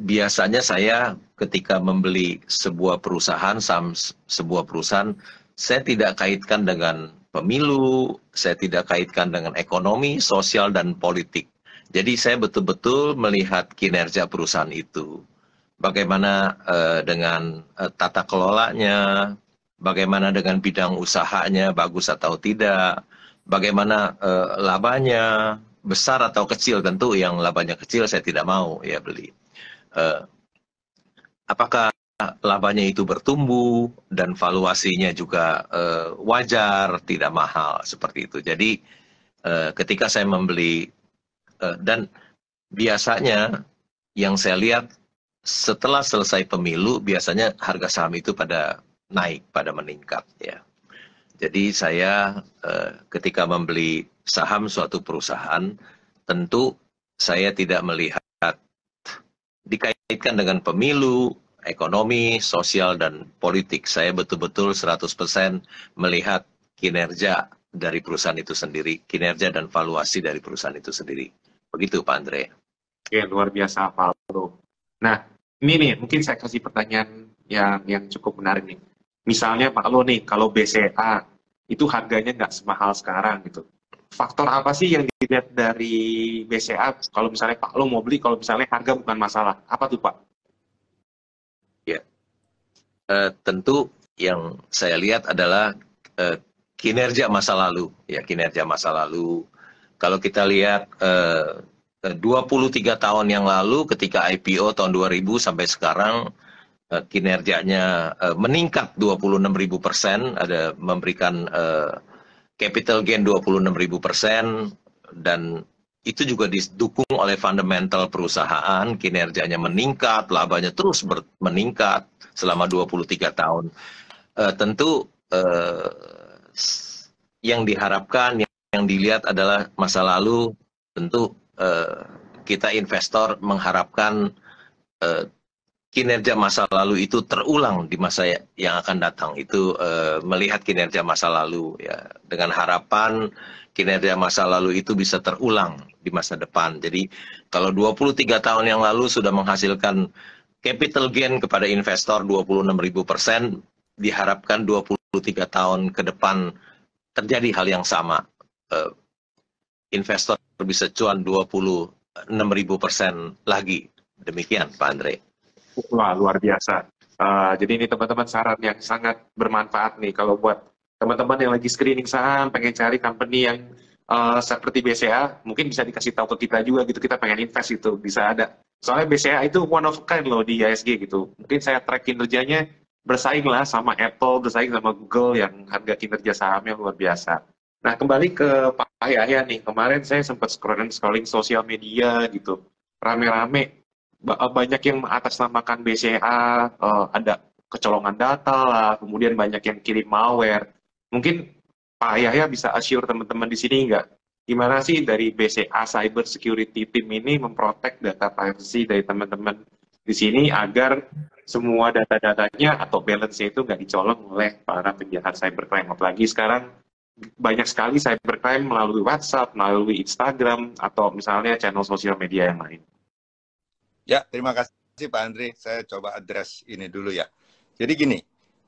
biasanya saya ketika membeli sebuah perusahaan, saya tidak kaitkan dengan pemilu, saya tidak kaitkan dengan ekonomi, sosial, dan politik. Jadi saya betul-betul melihat kinerja perusahaan itu. Bagaimana dengan tata kelolanya, bagaimana dengan bidang usahanya, bagus atau tidak, bagaimana labanya, besar atau kecil, tentu yang labanya kecil saya tidak mau ya beli. Apakah labanya itu bertumbuh dan valuasinya juga wajar, tidak mahal seperti itu. Jadi ketika saya membeli dan biasanya yang saya lihat setelah selesai pemilu biasanya harga saham itu pada naik, pada meningkat ya. Jadi saya ketika membeli saham suatu perusahaan tentu saya tidak melihat dikaitkan dengan pemilu, ekonomi, sosial, dan politik. Saya betul-betul 100% melihat kinerja dari perusahaan itu sendiri, kinerja dan valuasi dari perusahaan itu sendiri. Begitu Pak Andre. Oke, luar biasa Pak Lo. Nah, ini nih, mungkin saya kasih pertanyaan yang cukup menarik nih. Misalnya Pak Lo nih, kalau BCA itu harganya nggak semahal sekarang gitu. Faktor apa sih yang dilihat dari BCA kalau misalnya Pak Lo mau beli, kalau misalnya harga bukan masalah? Apa tuh Pak? Ya, tentu yang saya lihat adalah kinerja masa lalu. Ya, kinerja masa lalu. Kalau kita lihat 23 tahun yang lalu ketika IPO tahun 2000 sampai sekarang kinerjanya meningkat 26.000%, ada memberikan capital gain 26.000%, dan itu juga didukung oleh fundamental perusahaan, kinerjanya meningkat, labanya terus meningkat selama 23 tahun. Tentu yang diharapkan, yang yang dilihat adalah masa lalu. Tentu kita investor mengharapkan kinerja masa lalu itu terulang di masa yang akan datang. Itu melihat kinerja masa lalu ya, dengan harapan kinerja masa lalu itu bisa terulang di masa depan. Jadi kalau 23 tahun yang lalu sudah menghasilkan capital gain kepada investor 26.000%, diharapkan 23 tahun ke depan terjadi hal yang sama. Investor bisa cuan 26.000% lagi. Demikian, Pak Andre. Wah, luar biasa. Jadi ini teman-teman saran yang sangat bermanfaat nih kalau buat teman-teman yang lagi screening saham, pengen cari company yang seperti BCA, mungkin bisa dikasih tahu ke kita juga gitu, kita pengen invest itu, bisa ada. Soalnya BCA itu one of a kind loh di ISG gitu. Mungkin saya track kinerjanya bersaing lah sama Apple, bersaing sama Google yang harga kinerja sahamnya luar biasa. Nah, kembali ke Pak Yahya nih, kemarin saya sempat scrolling sosial media gitu, rame-rame banyak yang mengatasnamakan BCA, ada kecolongan data lah, kemudian banyak yang kirim malware. Mungkin Pak Yahya bisa assure teman-teman di sini nggak, gimana sih dari BCA Cyber Security Team ini memprotek data privacy dari teman-teman di sini agar semua data-datanya atau balance-nya itu nggak dicolong oleh para penjahat cybercrime. Apalagi sekarang banyak sekali cybercrime melalui WhatsApp, melalui Instagram, atau misalnya channel sosial media yang lain. Ya, terima kasih Pak Andre. Saya coba address ini dulu ya. Jadi gini,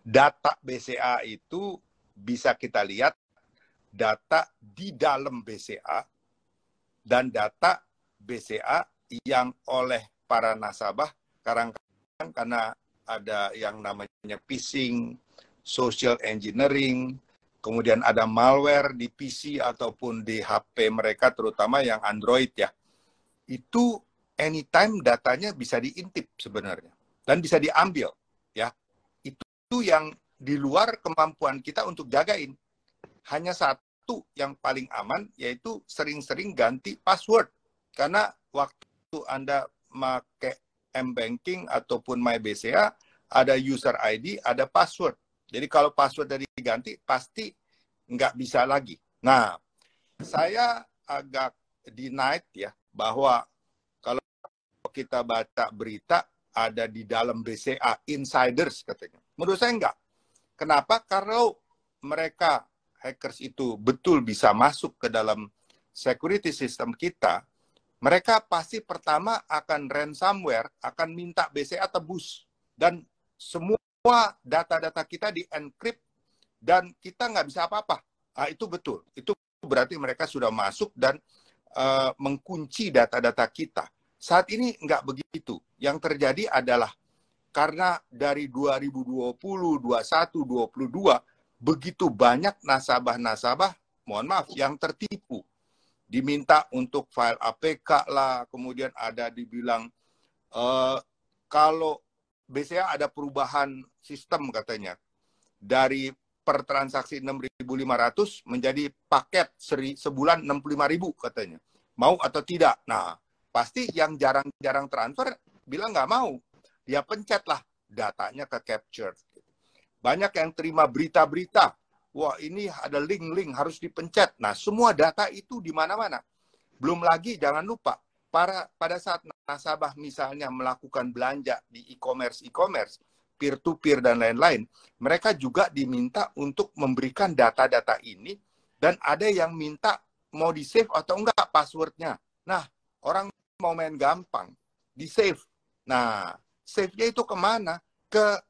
data BCA itu bisa kita lihat data di dalam BCA dan data BCA yang oleh para nasabah kadang-kadang karena ada yang namanya phishing, social engineering, kemudian ada malware di PC ataupun di HP mereka, terutama yang Android ya. Itu anytime datanya bisa diintip sebenarnya dan bisa diambil ya. Itu yang di luar kemampuan kita untuk jagain. Hanya satu yang paling aman, yaitu sering-sering ganti password. Karena waktu Anda pakai M-Banking ataupun MyBCA, ada user ID, ada password. Jadi kalau password diganti, pasti nggak bisa lagi. Nah, saya agak denied ya, bahwa kalau kita baca berita, ada di dalam BCA, insiders katanya. Menurut saya enggak. Kenapa? Kalau mereka hackers itu betul bisa masuk ke dalam security system kita, mereka pasti pertama akan ransomware, akan minta BCA tebus. Dan semua data-data kita di-encrypt dan kita nggak bisa apa-apa. Nah, itu betul. Itu berarti mereka sudah masuk dan mengunci data-data kita. Saat ini nggak begitu. Yang terjadi adalah karena dari 2020, 21, 22, begitu banyak nasabah-nasabah, mohon maaf, yang tertipu. Diminta untuk file APK lah, kemudian ada dibilang, kalau BCA ada perubahan sistem katanya, dari per transaksi 6.500 menjadi paket sebulan 65.000 katanya. Mau atau tidak? Nah, pasti yang jarang-jarang transfer bilang nggak mau. Dia pencetlah datanya ke capture. Banyak yang terima berita-berita. Wah, ini ada link-link harus dipencet. Nah, semua data itu di mana-mana. Belum lagi jangan lupa pada saat nasabah misalnya melakukan belanja di e-commerce, peer-to-peer dan lain-lain, mereka juga diminta untuk memberikan data-data ini dan ada yang minta mau di-save atau enggak passwordnya. Nah, orang mau main gampang, di-save. Nah, save-nya itu kemana? Ke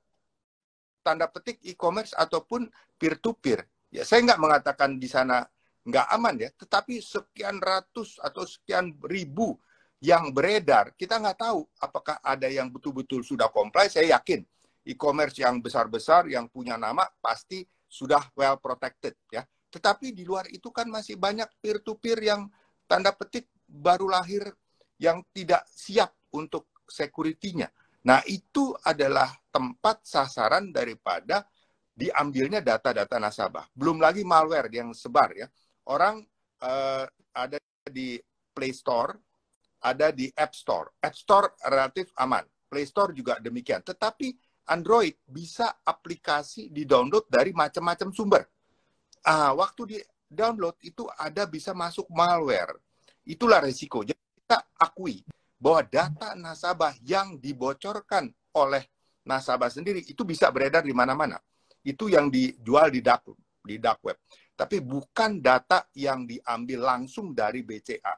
tanda petik e-commerce ataupun peer-to-peer. Ya, saya nggak mengatakan di sana nggak aman ya, tetapi sekian ratus atau sekian ribu yang beredar, kita nggak tahu apakah ada yang betul-betul sudah comply. Saya yakin e-commerce yang besar-besar, yang punya nama, pasti sudah well protected ya. Tetapi di luar itu kan masih banyak peer-to-peer yang tanda petik baru lahir, yang tidak siap untuk security-nya. Nah, itu adalah tempat sasaran daripada diambilnya data-data nasabah. Belum lagi malware yang sebar ya. Orang ada di Play Store, ada di App Store. App Store relatif aman. Play Store juga demikian. Tetapi Android bisa aplikasi di-download dari macam-macam sumber. Waktu di download itu ada bisa masuk malware. Itulah resiko. Jadi kita akui bahwa data nasabah yang dibocorkan oleh nasabah sendiri itu bisa beredar di mana-mana. Itu yang dijual di dark web. Tapi bukan data yang diambil langsung dari BCA.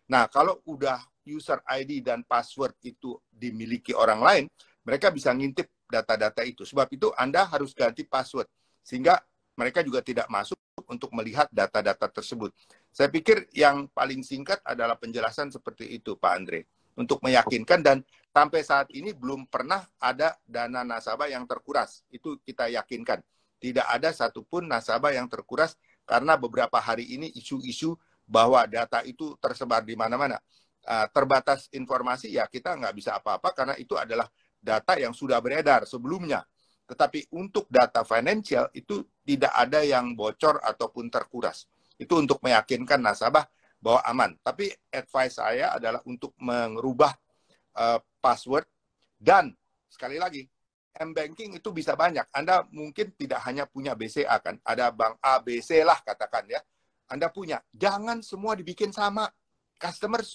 Nah, kalau udah user ID dan password itu dimiliki orang lain, mereka bisa ngintip data-data itu. Sebab itu Anda harus ganti password. Sehingga mereka juga tidak masuk untuk melihat data-data tersebut. Saya pikir yang paling singkat adalah penjelasan seperti itu, Pak Andre. Untuk meyakinkan, dan sampai saat ini belum pernah ada dana nasabah yang terkuras. Itu kita yakinkan. Tidak ada satupun nasabah yang terkuras karena beberapa hari ini isu-isu bahwa data itu tersebar di mana-mana. Terbatas informasi, ya kita nggak bisa apa-apa karena itu adalah data yang sudah beredar sebelumnya. Tetapi untuk data financial itu tidak ada yang bocor ataupun terkuras. Itu untuk meyakinkan nasabah bahwa aman. Tapi advice saya adalah untuk merubah password, dan sekali lagi M-banking itu bisa banyak. Anda mungkin tidak hanya punya BCA kan, ada bank A, B, C lah katakan ya. Anda punya, jangan semua dibikin sama. Customer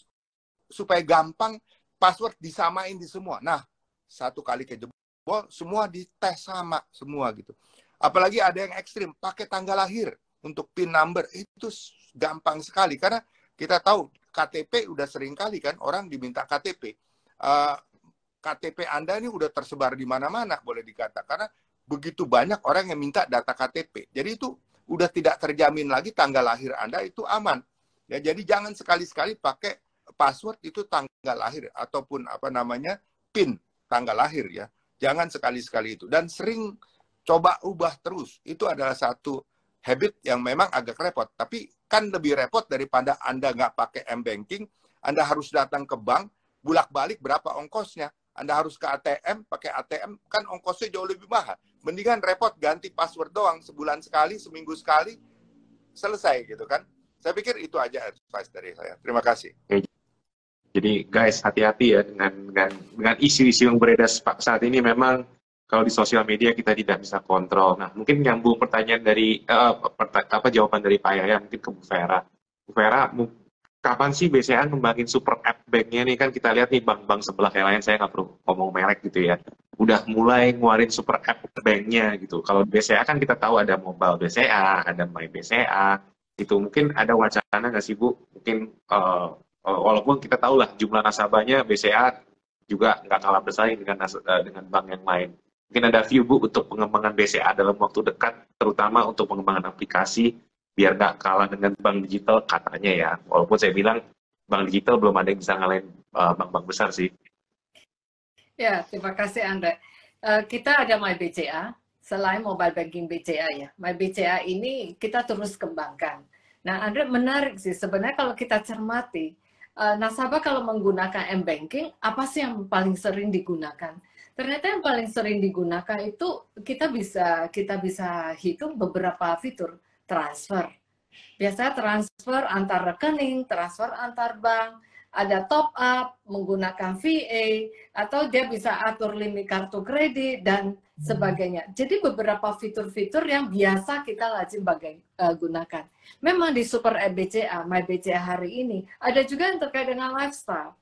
supaya gampang password disamain di semua. Nah, satu kali kejebol semua dites sama semua gitu. Apalagi ada yang ekstrim pakai tanggal lahir untuk PIN number, itu gampang sekali karena kita tahu KTP udah sering kali kan orang diminta KTP. KTP Anda ini udah tersebar di mana-mana boleh dikatakan karena begitu banyak orang yang minta data KTP. Jadi itu udah tidak terjamin lagi tanggal lahir Anda itu aman. Ya, jadi jangan sekali-sekali pakai password itu tanggal lahir ataupun apa namanya PIN tanggal lahir ya. Jangan sekali-sekali itu. Dan sering coba ubah terus. Itu adalah satu habit yang memang agak repot. Tapi kan lebih repot daripada Anda nggak pakai M-banking. Anda harus datang ke bank, bulak-balik berapa ongkosnya. Anda harus ke ATM, pakai ATM, kan ongkosnya jauh lebih mahal. Mendingan repot ganti password doang, sebulan sekali, seminggu sekali, selesai gitu kan. Saya pikir itu aja advice dari saya. Terima kasih. Jadi guys, hati-hati ya dengan isu-isu yang beredar saat ini. Memang kalau di sosial media kita tidak bisa kontrol. Nah, mungkin nyambung pertanyaan dari jawaban dari Pak Yahya mungkin ke Bu Vera. Bu Vera, kapan sih BCA ngembangin super app bank-nya nih? Kan kita lihat nih bank-bank sebelah yang lain, saya nggak perlu ngomong merek gitu ya, udah mulai ngeluarin super app bank-nya gitu. Kalau BCA kan kita tahu ada mobile BCA, ada my BCA, itu mungkin ada wacana nggak sih Bu? Mungkin walaupun kita tahu lah jumlah nasabahnya BCA juga nggak kalah bersaing dengan bank yang lain. Mungkin ada view Bu untuk pengembangan BCA dalam waktu dekat, terutama untuk pengembangan aplikasi, biar nggak kalah dengan bank digital katanya ya. Walaupun saya bilang bank digital belum ada yang bisa ngalahin bank-bank besar sih. Ya, terima kasih Andre. Kita ada My BCA, selain mobile banking BCA ya. My BCA ini kita terus kembangkan. Nah, Andre, menarik sih sebenarnya kalau kita cermati, nasabah kalau menggunakan M-banking, apa sih yang paling sering digunakan? Ternyata yang paling sering digunakan itu kita bisa hitung beberapa fitur. Transfer. Biasanya transfer antar rekening, transfer antar bank, ada top up, menggunakan VA, atau dia bisa atur limit kartu kredit, dan sebagainya. Jadi beberapa fitur-fitur yang biasa kita lazim gunakan. Memang di Super App BCA, My BCA hari ini, ada juga yang terkait dengan lifestyle.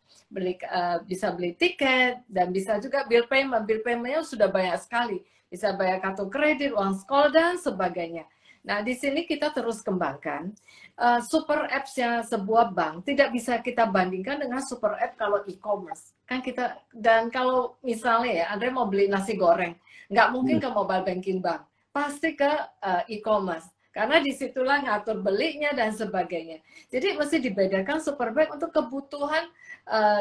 Bisa beli tiket, dan bisa juga bill payment. Bill payment-nya sudah banyak sekali. Bisa bayar kartu kredit, uang sekolah, dan sebagainya. Nah, di sini kita terus kembangkan. Super apps-nya sebuah bank tidak bisa kita bandingkan dengan super app kalau e-commerce. Kan kita, dan kalau misalnya ya, Andre mau beli nasi goreng, nggak mungkin ke mobile banking bank, pasti ke e-commerce. Karena disitulah ngatur belinya dan sebagainya. Jadi mesti dibedakan super bank untuk kebutuhan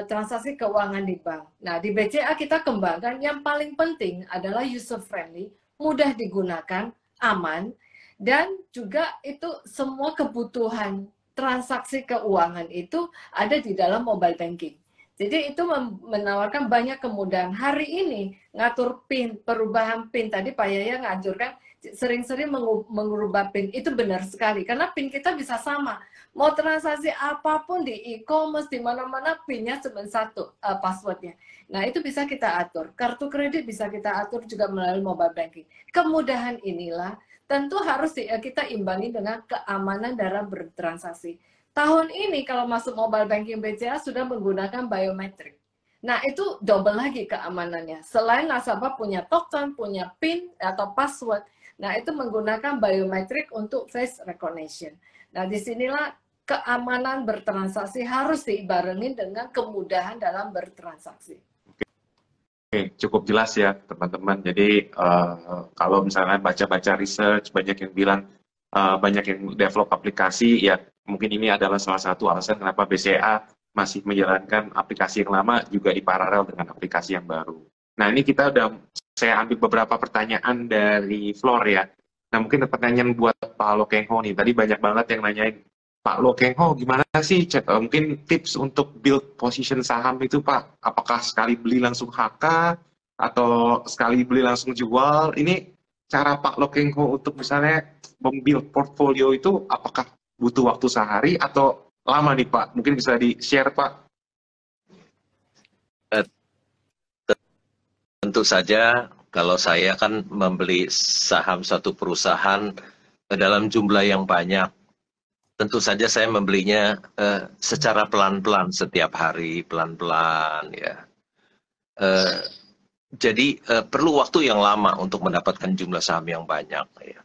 transaksi keuangan di bank. Nah, di BCA kita kembangkan yang paling penting adalah user friendly, mudah digunakan, aman, dan juga itu semua kebutuhan transaksi keuangan itu ada di dalam mobile banking. Jadi itu menawarkan banyak kemudahan. Hari ini ngatur PIN, perubahan PIN, tadi Pak Yahya ngajurkan sering-sering mengubah PIN, itu benar sekali. Karena PIN kita bisa sama. Mau transaksi apapun di e-commerce, di mana-mana PIN-nya cuma satu, passwordnya. Nah itu bisa kita atur. Kartu kredit bisa kita atur juga melalui mobile banking. Kemudahan inilah tentu harus kita imbangi dengan keamanan dalam bertransaksi. Tahun ini kalau masuk mobile banking BCA sudah menggunakan biometrik. Nah, itu double lagi keamanannya. Selain nasabah punya token, punya PIN atau password, nah itu menggunakan biometrik untuk face recognition. Nah, disinilah keamanan bertransaksi harus dibarengi dengan kemudahan dalam bertransaksi. Oke, cukup jelas ya teman-teman. Jadi kalau misalnya baca-baca research, banyak yang bilang, banyak yang develop aplikasi, ya mungkin ini adalah salah satu alasan kenapa BCA masih menjalankan aplikasi yang lama juga di paralel dengan aplikasi yang baru. Nah ini saya ambil beberapa pertanyaan dari Flor ya. Nah mungkin pertanyaan buat Pak Lokengho nih, tadi banyak banget yang nanyain, Pak Lokengho, gimana sih mungkin tips untuk build position saham itu Pak? Apakah sekali beli langsung HK atau sekali beli langsung jual? Ini cara Pak Lokengho untuk misalnya membuild portfolio itu apakah butuh waktu sehari atau lama nih Pak? Mungkin bisa di-share Pak. Tentu saja kalau saya kan membeli saham satu perusahaan dalam jumlah yang banyak. Tentu saja saya membelinya secara pelan-pelan setiap hari, pelan-pelan ya. Jadi perlu waktu yang lama untuk mendapatkan jumlah saham yang banyak. Ya.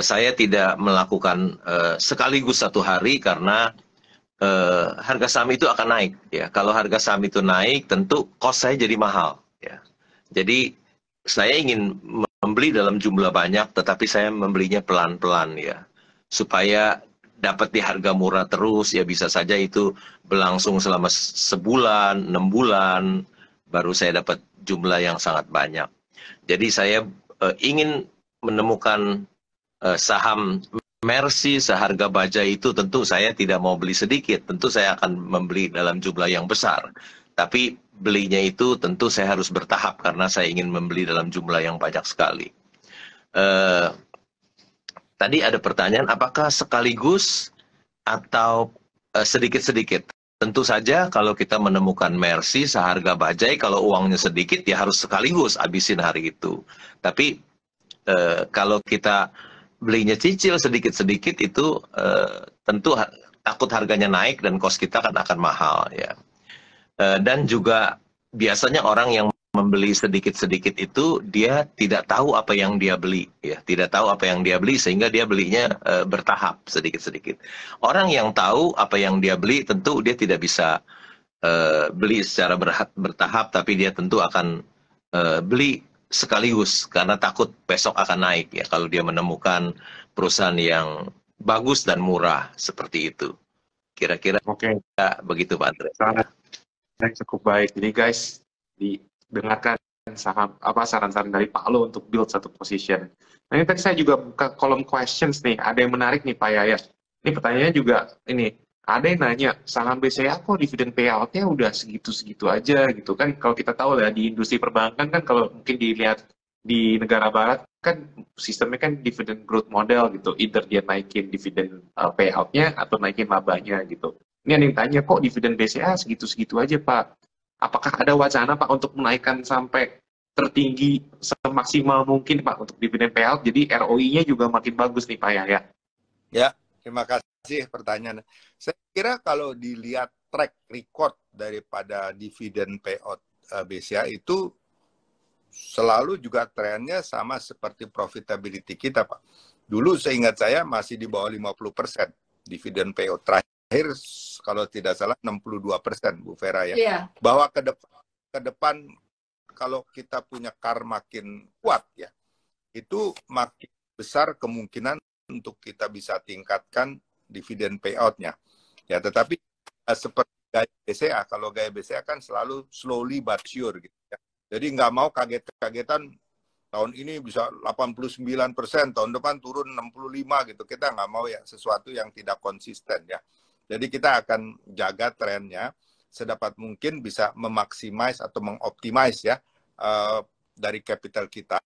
Saya tidak melakukan sekaligus satu hari karena harga saham itu akan naik. Ya. Kalau harga saham itu naik, tentu cost saya jadi mahal. Ya. Jadi saya ingin membeli dalam jumlah banyak, tetapi saya membelinya pelan-pelan ya, supaya dapat di harga murah terus, ya bisa saja itu berlangsung selama sebulan, 6 bulan, baru saya dapat jumlah yang sangat banyak. Jadi saya ingin menemukan saham Mercy seharga bajai itu, tentu saya tidak mau beli sedikit, tentu saya akan membeli dalam jumlah yang besar. Tapi belinya itu tentu saya harus bertahap karena saya ingin membeli dalam jumlah yang banyak sekali. Tadi ada pertanyaan, apakah sekaligus atau sedikit-sedikit? Tentu saja kalau kita menemukan Mercy seharga bajai, kalau uangnya sedikit ya harus sekaligus habisin hari itu. Tapi kalau kita belinya cicil sedikit-sedikit itu tentu takut harganya naik dan cost kita kan akan mahal ya. Dan juga biasanya orang yang membeli sedikit-sedikit itu dia tidak tahu apa yang dia beli ya, tidak tahu apa yang dia beli sehingga dia belinya bertahap sedikit-sedikit. Orang yang tahu apa yang dia beli tentu dia tidak bisa beli secara bertahap, tapi dia tentu akan beli sekaligus karena takut besok akan naik ya kalau dia menemukan perusahaan yang bagus dan murah seperti itu. Kira-kira begitu Pak Andre. Cukup baik. Jadi guys, dengarkan saran-saran dari Pak Lo untuk build satu position. Nah ini tadi saya juga buka kolom questions nih, ada yang menarik nih Pak Yayat. Ini pertanyaannya juga ini, ada yang nanya, saham BCA kok dividen payout-nya udah segitu-segitu aja gitu kan. Kalau kita tahu lah di industri perbankan kan kalau mungkin dilihat di negara barat kan sistemnya kan dividen growth model gitu. Either dia naikin dividen payout-nya atau naikin labanya gitu. Ini ada yang tanya, kok dividen BCA segitu-segitu aja Pak? Apakah ada wacana Pak untuk menaikkan sampai tertinggi semaksimal mungkin Pak untuk dividen payout, jadi ROI-nya juga makin bagus nih Pak ya? Ya, terima kasih pertanyaannya. Saya kira kalau dilihat track record daripada dividen payout BCA itu selalu juga trennya sama seperti profitability kita Pak. Dulu seingat saya masih di bawah 50% dividen payout, terakhir kalau tidak salah 62% Bu Vera ya. Yeah. Bahwa ke depan kalau kita punya CAR makin kuat ya, itu makin besar kemungkinan untuk kita bisa tingkatkan dividen payout-nya. Ya, tetapi seperti gaya BCA, kalau gaya BCA kan selalu slowly but sure gitu ya. Jadi nggak mau kaget-kagetan tahun ini bisa 89%, tahun depan turun 65 gitu. Kita nggak mau ya sesuatu yang tidak konsisten ya. Jadi kita akan jaga trennya sedapat mungkin bisa memaksimais atau mengoptimize ya dari capital kita,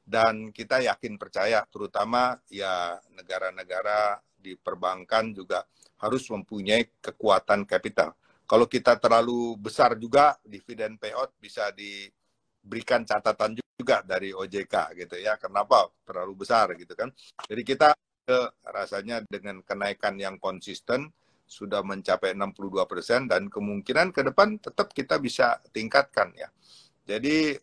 dan kita yakin percaya terutama ya negara-negara di perbankan juga harus mempunyai kekuatan capital. Kalau kita terlalu besar juga dividen payout bisa diberikan catatan juga dari OJK gitu ya. Kenapa terlalu besar gitu kan? Jadi kita rasanya dengan kenaikan yang konsisten sudah mencapai 62% dan kemungkinan ke depan tetap kita bisa tingkatkan ya. Jadi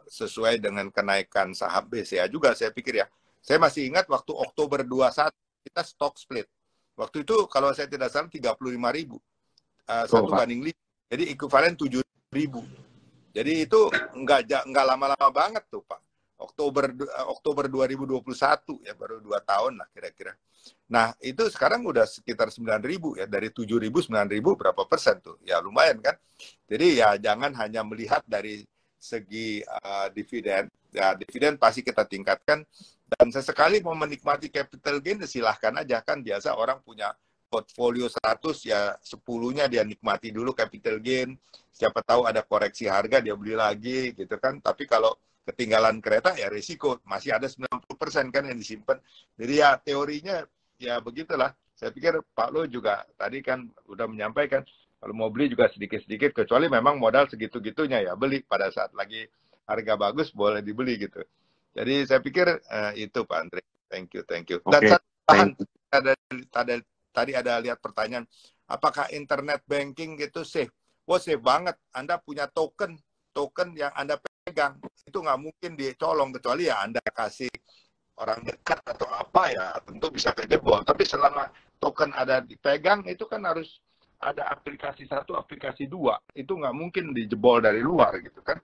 sesuai dengan kenaikan saham BCA juga saya pikir ya. Saya masih ingat waktu Oktober 21 kita stock split. Waktu itu kalau saya tidak salah 35.000. Satu banding 5. Jadi ekuivalen 7.000. Jadi itu nggak lama-lama banget tuh Pak. Oktober 2021 ya, baru 2 tahun lah kira-kira. Nah itu sekarang udah sekitar 9.000 ya, dari 7.000 9.000 berapa persen tuh? Ya lumayan kan. Jadi ya jangan hanya melihat dari segi dividen. Ya dividen pasti kita tingkatkan. Dan sesekali mau menikmati capital gain silahkan aja kan, biasa orang punya portfolio 100 ya 10-nya dia nikmati dulu capital gain. Siapa tahu ada koreksi harga dia beli lagi gitu kan. Tapi kalau ketinggalan kereta ya risiko, masih ada 90% kan yang disimpan. Jadi ya teorinya ya begitulah. Saya pikir Pak Lo juga tadi kan udah menyampaikan kalau mau beli juga sedikit-sedikit, kecuali memang modal segitu-gitunya ya beli pada saat lagi harga bagus boleh dibeli gitu. Jadi saya pikir itu Pak Andre. Thank you. Dan tadi ada lihat pertanyaan, apakah internet banking gitu safe? Wah safe banget. Anda punya token yang Anda pegang, itu nggak mungkin dicolong, kecuali ya Anda kasih orang dekat atau apa ya, tentu bisa kejebol. Tapi selama token ada dipegang, itu kan harus ada aplikasi 1, aplikasi 2. Itu nggak mungkin dijebol dari luar gitu kan.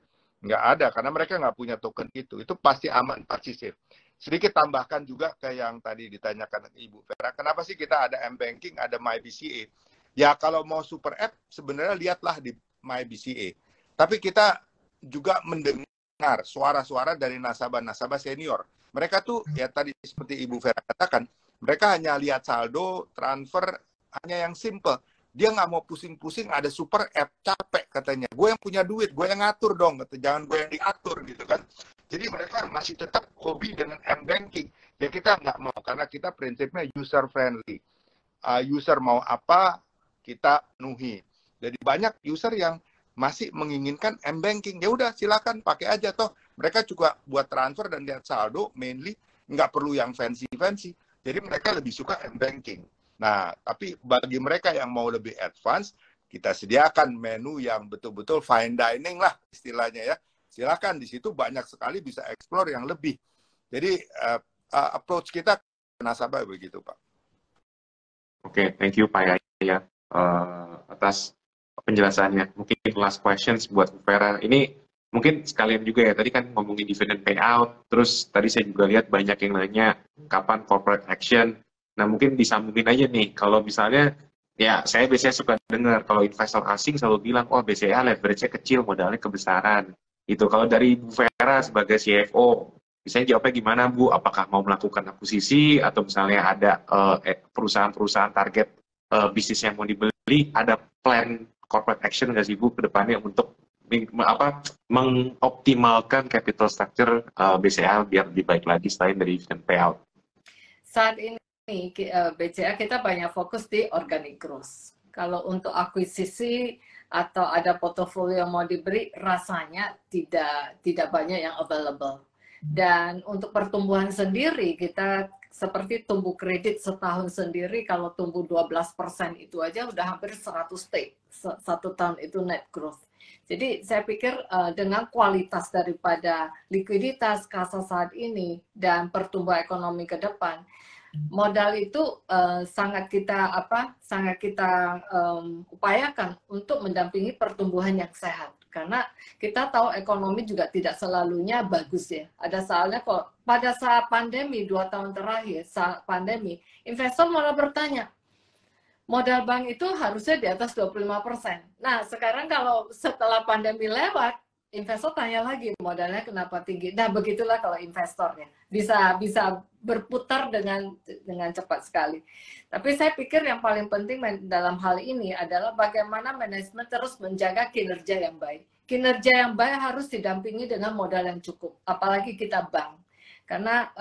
Nggak ada, karena mereka nggak punya token itu. Itu pasti aman, pasti safe. Sedikit tambahkan juga ke yang tadi ditanyakan Ibu Vera, kenapa sih kita ada M-Banking, ada MyBCA? Ya kalau mau super app, sebenarnya lihatlah di MyBCA. Tapi kita juga mendengar suara-suara dari nasabah-nasabah senior. Mereka tuh ya tadi seperti Ibu Vera katakan, mereka hanya lihat saldo, transfer, hanya yang simple. Dia nggak mau pusing-pusing ada super app, capek katanya. Gue yang punya duit, gue yang ngatur dong, jangan gue yang diatur gitu kan. Jadi mereka masih tetap hobi dengan M-Banking. Ya kita nggak mau, karena kita prinsipnya user-friendly. User mau apa, kita penuhi. Jadi banyak user yang masih menginginkan M-Banking. Ya udah silakan pakai aja toh. Mereka juga buat transfer dan lihat saldo mainly, nggak perlu yang fancy-fancy. Jadi mereka lebih suka M-Banking. Nah, tapi bagi mereka yang mau lebih advance, kita sediakan menu yang betul-betul fine dining lah istilahnya ya. Silakan, di situ banyak sekali bisa explore yang lebih. Jadi approach kita ke nasabah begitu Pak. Oke, thank you Pak Yahya atas penjelasannya. Mungkin last questions buat Bu Vera. Ini mungkin sekalian juga ya, tadi kan ngomongin dividend payout, terus tadi saya juga lihat banyak yang nanya kapan corporate action. Nah mungkin disambungin aja nih, kalau misalnya, ya saya biasanya suka dengar kalau investor asing selalu bilang, oh BCA leverage-nya kecil, modalnya kebesaran. Itu kalau dari Bu Vera sebagai CFO, misalnya jawabnya gimana Bu? Apakah mau melakukan akuisisi, atau misalnya ada perusahaan-perusahaan target bisnis yang mau dibeli, ada plan corporate action nggak sih Bu ke depannya untuk mengoptimalkan capital structure BCA biar lebih baik lagi selain dari dividend payout? Saat ini BCA kita banyak fokus di organic growth. Kalau untuk akuisisi atau ada portofolio yang mau dibeli, rasanya tidak banyak yang available. Dan untuk pertumbuhan sendiri, kita seperti tumbuh kredit setahun sendiri, kalau tumbuh 12% itu aja udah hampir 100 T. 1 tahun itu net growth. Jadi saya pikir dengan kualitas daripada likuiditas kasa saat ini dan pertumbuhan ekonomi ke depan, modal itu sangat kita upayakan untuk mendampingi pertumbuhan yang sehat, karena kita tahu ekonomi juga tidak selalunya bagus ya. Ada soalnya kok pada saat pandemi 2 tahun terakhir, saat pandemi investor malah bertanya, modal bank itu harusnya di atas 25%. Nah sekarang kalau setelah pandemi lewat, investor tanya lagi modalnya kenapa tinggi. Nah begitulah kalau investornya bisa berputar dengan cepat sekali. Tapi saya pikir yang paling penting dalam hal ini adalah bagaimana manajemen terus menjaga kinerja yang baik. Kinerja yang baik harus didampingi dengan modal yang cukup, apalagi kita bank. Karena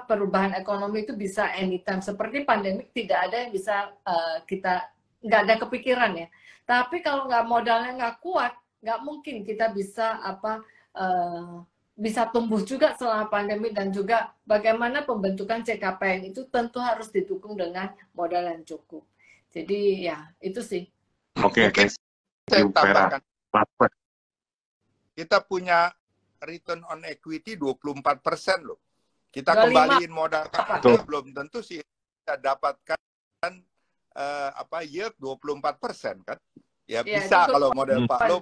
perubahan ekonomi itu bisa anytime. Seperti pandemik tidak ada yang bisa kita nggak ada kepikiran ya. Tapi kalau nggak modalnya nggak kuat, nggak mungkin kita bisa bisa tumbuh juga selama pandemi, dan juga bagaimana pembentukan CKPN itu tentu harus didukung dengan modal yang cukup. Jadi ya itu sih. Oke, Mungkin saya tambahkan. Kita punya return on equity 24% loh. Kita 25. kembaliin modal capital, belum tentu sih kita dapatkan yield 24% kan. Ya bisa kalau model Pak Lo.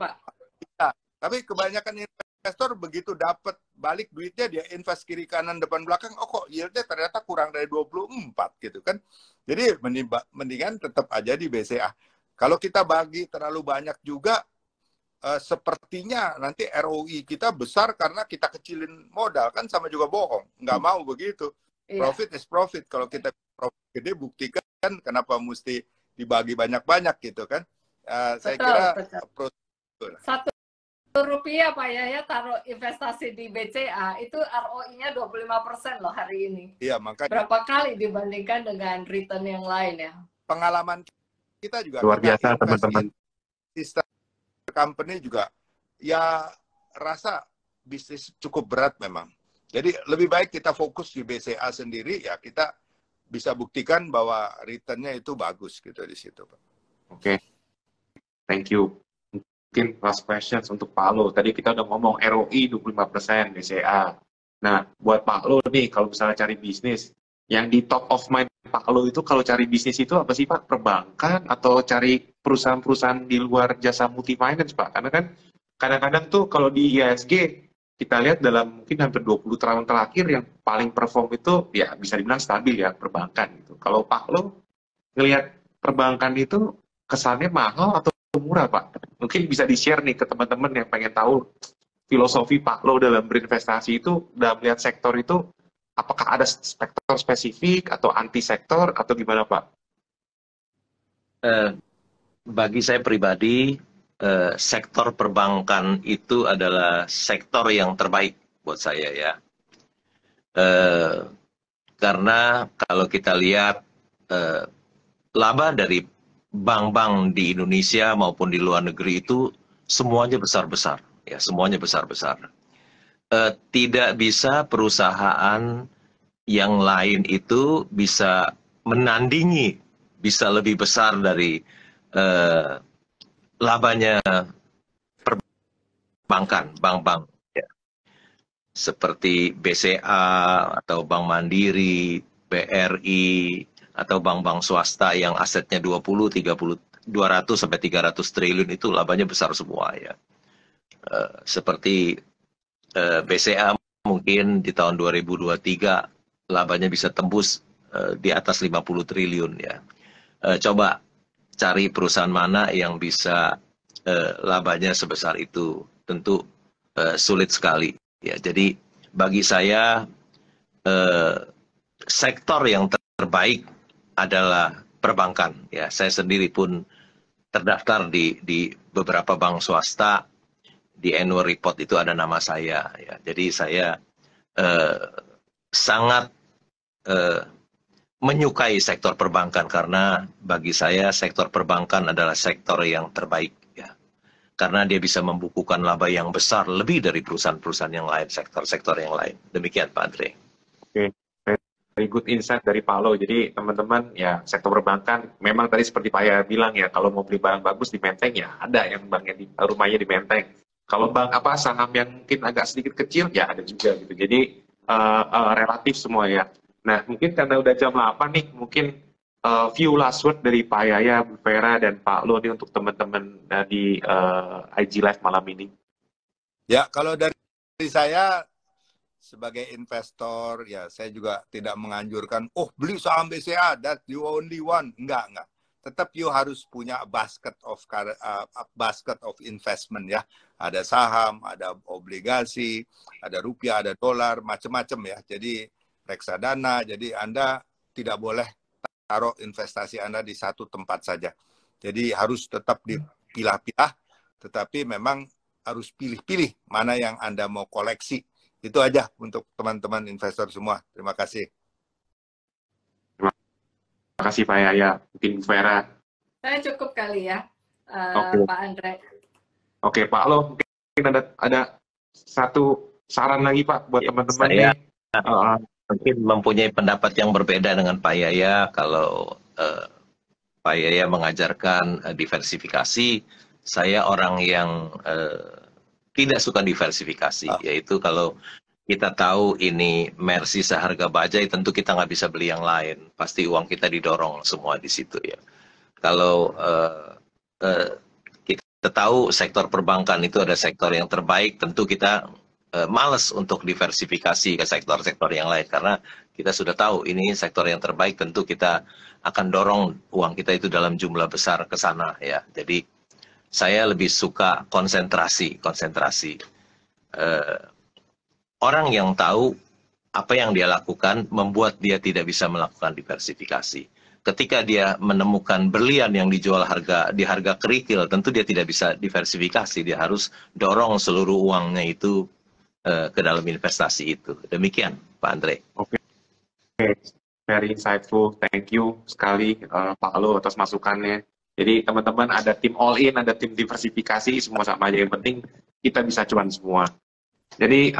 Bisa. Tapi kebanyakan investor begitu dapat balik duitnya, dia invest kiri kanan depan belakang, oh kok yieldnya ternyata kurang dari 24 gitu kan. Jadi mendingan tetap aja di BCA. Kalau kita bagi terlalu banyak juga, sepertinya nanti ROI kita besar karena kita kecilin modal, kan sama juga bohong. Nggak mau begitu. Profit is profit. Kalau kita profit gede, buktikan kenapa mesti dibagi banyak-banyak gitu kan. Saya kira betul. Rupiah Pak Yahya taruh investasi di BCA itu ROI-nya 25% loh hari ini. Iya, makanya. Berapa kali dibandingkan dengan return yang lain ya? Pengalaman kita juga luar biasa teman-teman. Sister company juga ya rasa bisnis cukup berat memang. Jadi lebih baik kita fokus di BCA sendiri, ya kita bisa buktikan bahwa return-nya itu bagus gitu di situ, Pak. Oke. Thank you. Mungkin last questions untuk Pak Lo. Tadi kita udah ngomong ROI 25% BCA. Nah, buat Pak Lo nih, kalau misalnya cari bisnis, yang di top of mind Pak Lo itu kalau cari bisnis itu apa sih Pak? Perbankan atau cari perusahaan-perusahaan di luar jasa multi finance Pak? Karena kan kadang-kadang tuh kalau di IHSG kita lihat dalam mungkin hampir 20 tahun terakhir yang paling perform itu ya bisa dibilang stabil ya perbankan gitu. Kalau Pak Lo ngelihat perbankan itu kesannya mahal atau murah Pak? Mungkin bisa di-share nih ke teman-teman yang pengen tahu filosofi Pak Lo dalam berinvestasi itu, dalam melihat sektor itu, apakah ada sektor spesifik atau anti sektor atau gimana Pak? Bagi saya pribadi, sektor perbankan itu adalah sektor yang terbaik buat saya ya. Karena kalau kita lihat laba dari bank-bank di Indonesia maupun di luar negeri itu semuanya besar-besar, ya semuanya besar-besar. Tidak bisa perusahaan yang lain itu bisa menandingi, bisa lebih besar dari labanya perbankan, bank-bank. Ya. Seperti BCA atau Bank Mandiri, BRI, atau bank-bank swasta yang asetnya 20, 30, 200 sampai 300 triliun itu labanya besar semua ya. Seperti BCA mungkin di tahun 2023 labanya bisa tembus di atas 50 triliun ya. Coba cari perusahaan mana yang bisa labanya sebesar itu, tentu sulit sekali ya. Jadi bagi saya sektor yang terbaik adalah perbankan ya. Saya sendiri pun terdaftar di beberapa bank swasta, di annual report itu ada nama saya ya. Jadi saya sangat menyukai sektor perbankan karena bagi saya sektor perbankan adalah sektor yang terbaik ya. Karena dia bisa membukukan laba yang besar lebih dari perusahaan-perusahaan yang lain, sektor-sektor yang lain. Demikian Pak Andre. Oke. Very good insight dari Pak Lo. Jadi teman-teman ya sektor perbankan memang tadi seperti Pak Ya bilang ya, kalau mau beli barang bagus di Menteng ya ada yang banknya di rumahnya di Menteng. Kalau bank apa saham yang mungkin agak sedikit kecil ya ada juga gitu. Jadi relatif semua ya. Nah mungkin karena udah jam 8 nih, mungkin few last word dari Pak Yahya, Bu Vera dan Pak Lo nih untuk teman-teman di IG Live malam ini. Ya kalau dari saya sebagai investor, ya saya juga tidak menganjurkan, oh beli saham BCA, that you only one. Enggak. Tetap you harus punya basket of investment ya. Ada saham, ada obligasi, ada rupiah, ada dolar, macam-macam ya. Jadi reksadana, jadi Anda tidak boleh taruh investasi Anda di satu tempat saja. Jadi harus tetap dipilah-pilah, tetapi memang harus pilih-pilih mana yang Anda mau koleksi. Itu aja untuk teman-teman investor semua. Terima kasih. Terima kasih Pak Yahya. Mungkin Bu Vera. Saya cukup kali ya, Pak Andre. Oke Pak Lo, mungkin ada satu saran lagi Pak buat teman-teman Saya nih. mungkin mempunyai pendapat yang berbeda dengan Pak Yaya. Kalau Pak Yaya mengajarkan diversifikasi, saya orang yang tidak suka diversifikasi, yaitu kalau kita tahu ini Mercy seharga bajai, tentu kita nggak bisa beli yang lain. Pasti uang kita didorong semua di situ ya. Kalau kita tahu sektor perbankan itu ada sektor yang terbaik, tentu kita males untuk diversifikasi ke sektor-sektor yang lain, karena kita sudah tahu ini sektor yang terbaik, tentu kita akan dorong uang kita itu dalam jumlah besar ke sana ya. Jadi saya lebih suka konsentrasi. Orang yang tahu apa yang dia lakukan membuat dia tidak bisa melakukan diversifikasi. Ketika dia menemukan berlian yang dijual di harga kerikil, tentu dia tidak bisa diversifikasi, dia harus dorong seluruh uangnya itu ke dalam investasi itu. Demikian, Pak Andre. Oke, very insightful. Thank you sekali Pak Lo atas masukannya. Jadi teman-teman ada tim all in, ada tim diversifikasi, semua sama aja. Yang penting kita bisa cuan semua. Jadi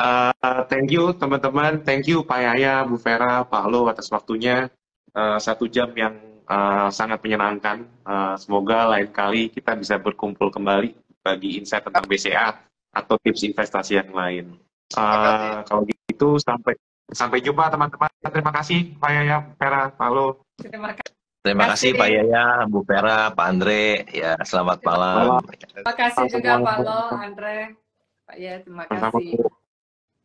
thank you teman-teman, thank you Pak Yaya, Bu Vera, Pak Lo atas waktunya. 1 jam yang sangat menyenangkan. Semoga lain kali kita bisa berkumpul kembali bagi insight tentang BCA atau tips investasi yang lain. Kalau gitu sampai jumpa teman-teman. Terima kasih Pak Yaya, Bu Vera, Pak Lo. Terima kasih Pak Yaya, Bu Vera, Pak Andre. Ya, selamat malam. Terima kasih juga Pak Lo, Andre, Pak Yaya, terima kasih.